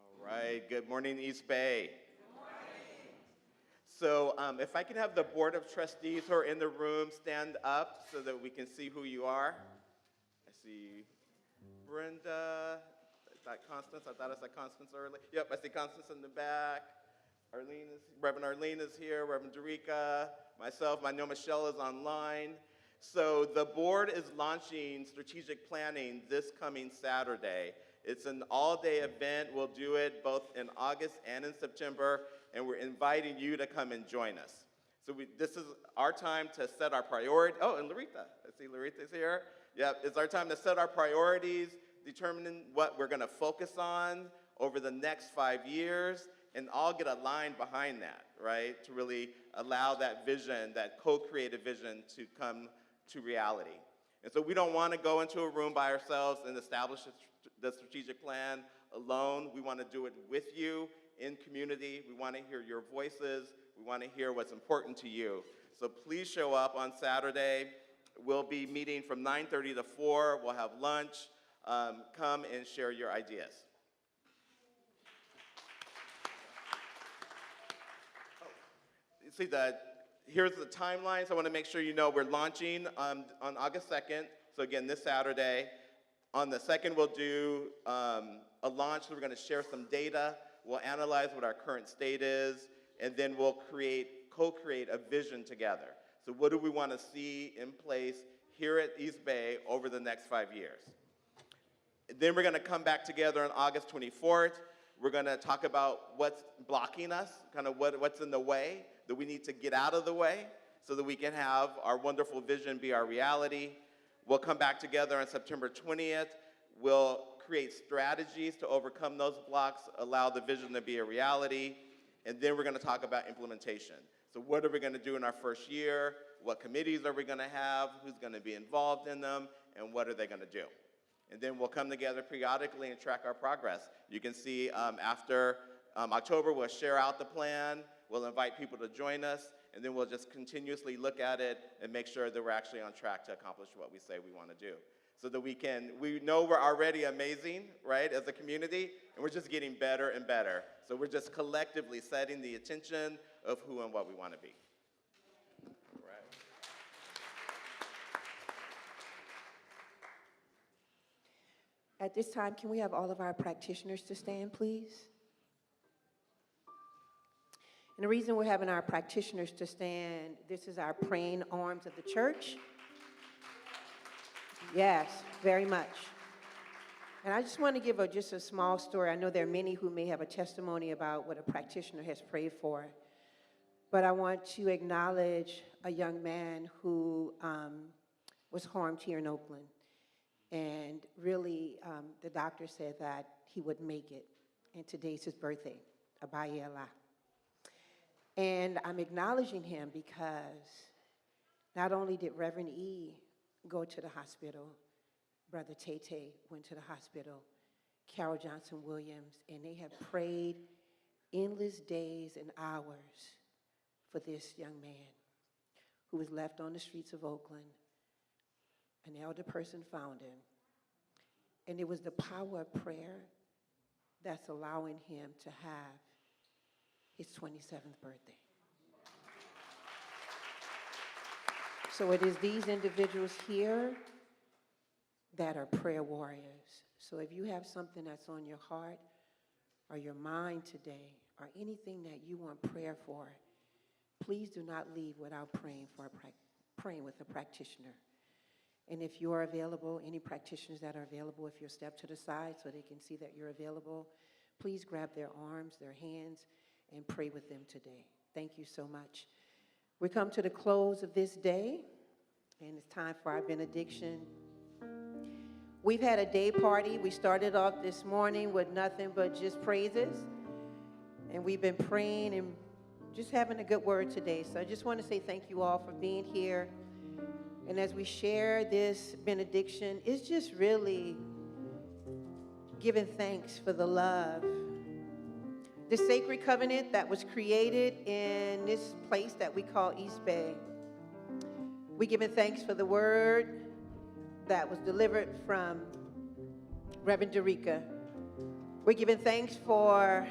All right, good morning, East Bay. Good morning. So if I can have the Board of Trustees who are in the room stand up so that we can see who you are. I see Brenda. Is that Constance? I thought I said Constance early. Yep, I see Constance in the back. Reverend Arlene is here, Reverend Dereca, myself. I know Michelle is online. So the board is launching strategic planning this coming Saturday. It's an all-day event. We'll do it both in August and in September, and we're inviting you to come and join us. So this is our time to set our priorities. Oh, and Larita. I see Larita's here. Yep, it's our time to set our priorities, determining what we're going to focus on over the next 5 years, and all get aligned behind that, right? To really allow that vision, that co-creative vision to come to reality. And so we don't want to go into a room by ourselves and establish the strategic plan alone. We want to do it with you in community. We want to hear your voices. We want to hear what's important to you. So please show up on Saturday. We'll be meeting from 9:30 to 4. We'll have lunch. Come and share your ideas. See here's the timeline, so I want to make sure you know we're launching on August 2nd. So again, this Saturday. On the 2nd, we'll do a launch. So we're going to share some data. We'll analyze what our current state is, and then we'll co-create a vision together. So what do we want to see in place here at East Bay over the next 5 years? Then we're going to come back together on August 24th. We're going to talk about what's blocking us, kind of what's in the way that we need to get out of the way so that we can have our wonderful vision be our reality. We'll come back together on September 20th. We'll create strategies to overcome those blocks, allow the vision to be a reality, and then we're going to talk about implementation. So what are we going to do in our first year? What committees are we going to have? Who's going to be involved in them? And what are they going to do? And then we'll come together periodically and track our progress. You can see after October, we'll share out the plan. We'll invite people to join us, and then we'll just continuously look at it and make sure that we're actually on track to accomplish what we say we want to do. So that we know we're already amazing, right, as a community, and we're just getting better and better. So we're just collectively setting the attention of who and what we want to be. All right. At this time, can we have all of our practitioners to stand, please? And the reason we're having our practitioners to stand, this is our praying arms of the church. Yes, very much. And I just want to give just a small story. I know there are many who may have a testimony about what a practitioner has prayed for. But I want to acknowledge a young man who was harmed here in Oakland. And really, the doctor said that he wouldn't make it. And today's his birthday, Abaye Allah. And I'm acknowledging him because not only did Reverend E go to the hospital, Brother Tate went to the hospital, Carol Johnson Williams, and they have prayed endless days and hours for this young man who was left on the streets of Oakland. An elder person found him. And it was the power of prayer that's allowing him to have his 27th birthday. So it is these individuals here that are prayer warriors. So if you have something that's on your heart or your mind today, or anything that you want prayer for, please do not leave without praying with a practitioner. And if you are available, any practitioners that are available, if you'll step to the side so they can see that you're available, please grab their arms, their hands, and pray with them today. Thank you so much. We come to the close of this day, and it's time for our benediction. We've had a day party. We started off this morning with nothing but just praises, and we've been praying and just having a good word today. So I just want to say thank you all for being here. And as we share this benediction, it's just really giving thanks for the love. The sacred covenant that was created in this place that we call East Bay. We're giving thanks for the word that was delivered from Reverend Dereca. We're giving thanks for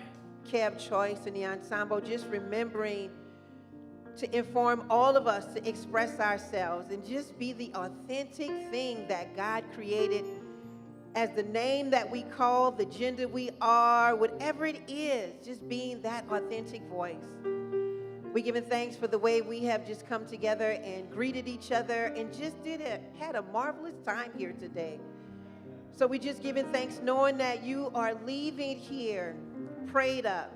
Kev Choice and the ensemble, just remembering to inform all of us to express ourselves and just be the authentic thing that God created as the name that we call, the gender we are, whatever it is, just being that authentic voice. We're giving thanks for the way we have just come together and greeted each other and just had a marvelous time here today. So we're just giving thanks knowing that you are leaving here prayed up,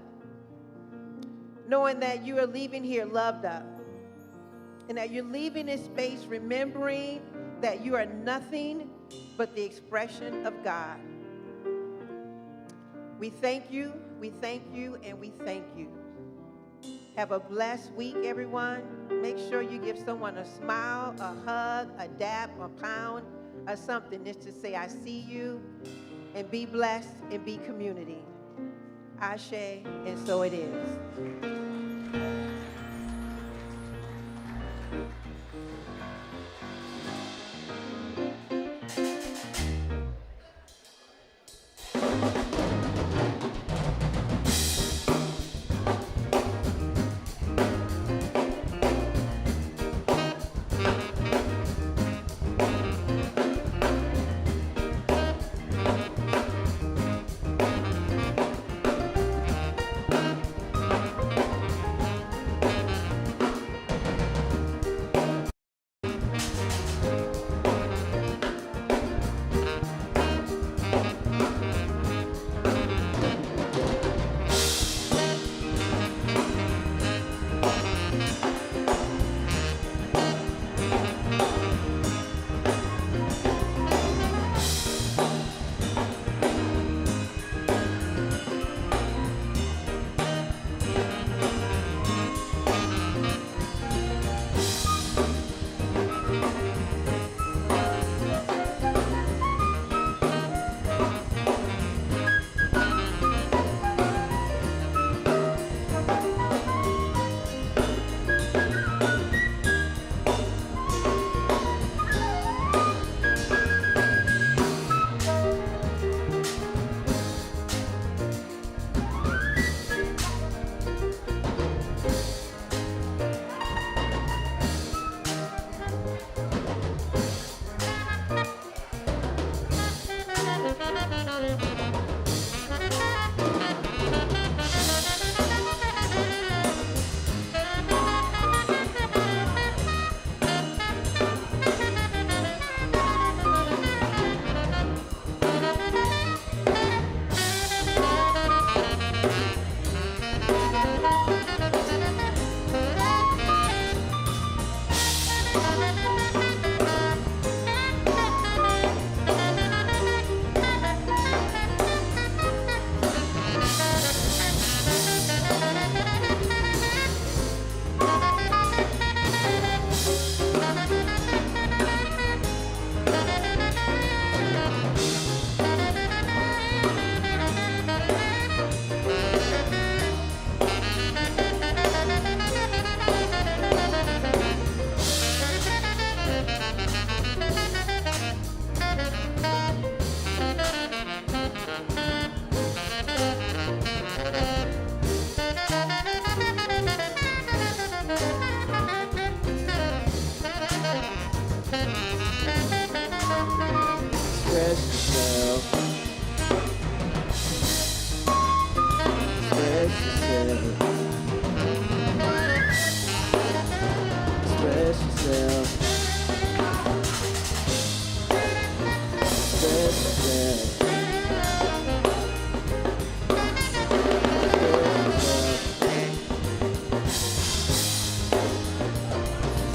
knowing that you are leaving here loved up, and that you're leaving this space remembering that you are nothing but the expression of God. We thank you, and we thank you. Have a blessed week, everyone. Make sure you give someone a smile, a hug, a dap, a pound, or something just to say, I see you, and be blessed and be community. Ashe, and so it is.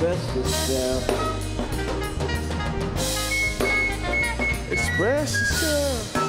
express yourself. Express yourself.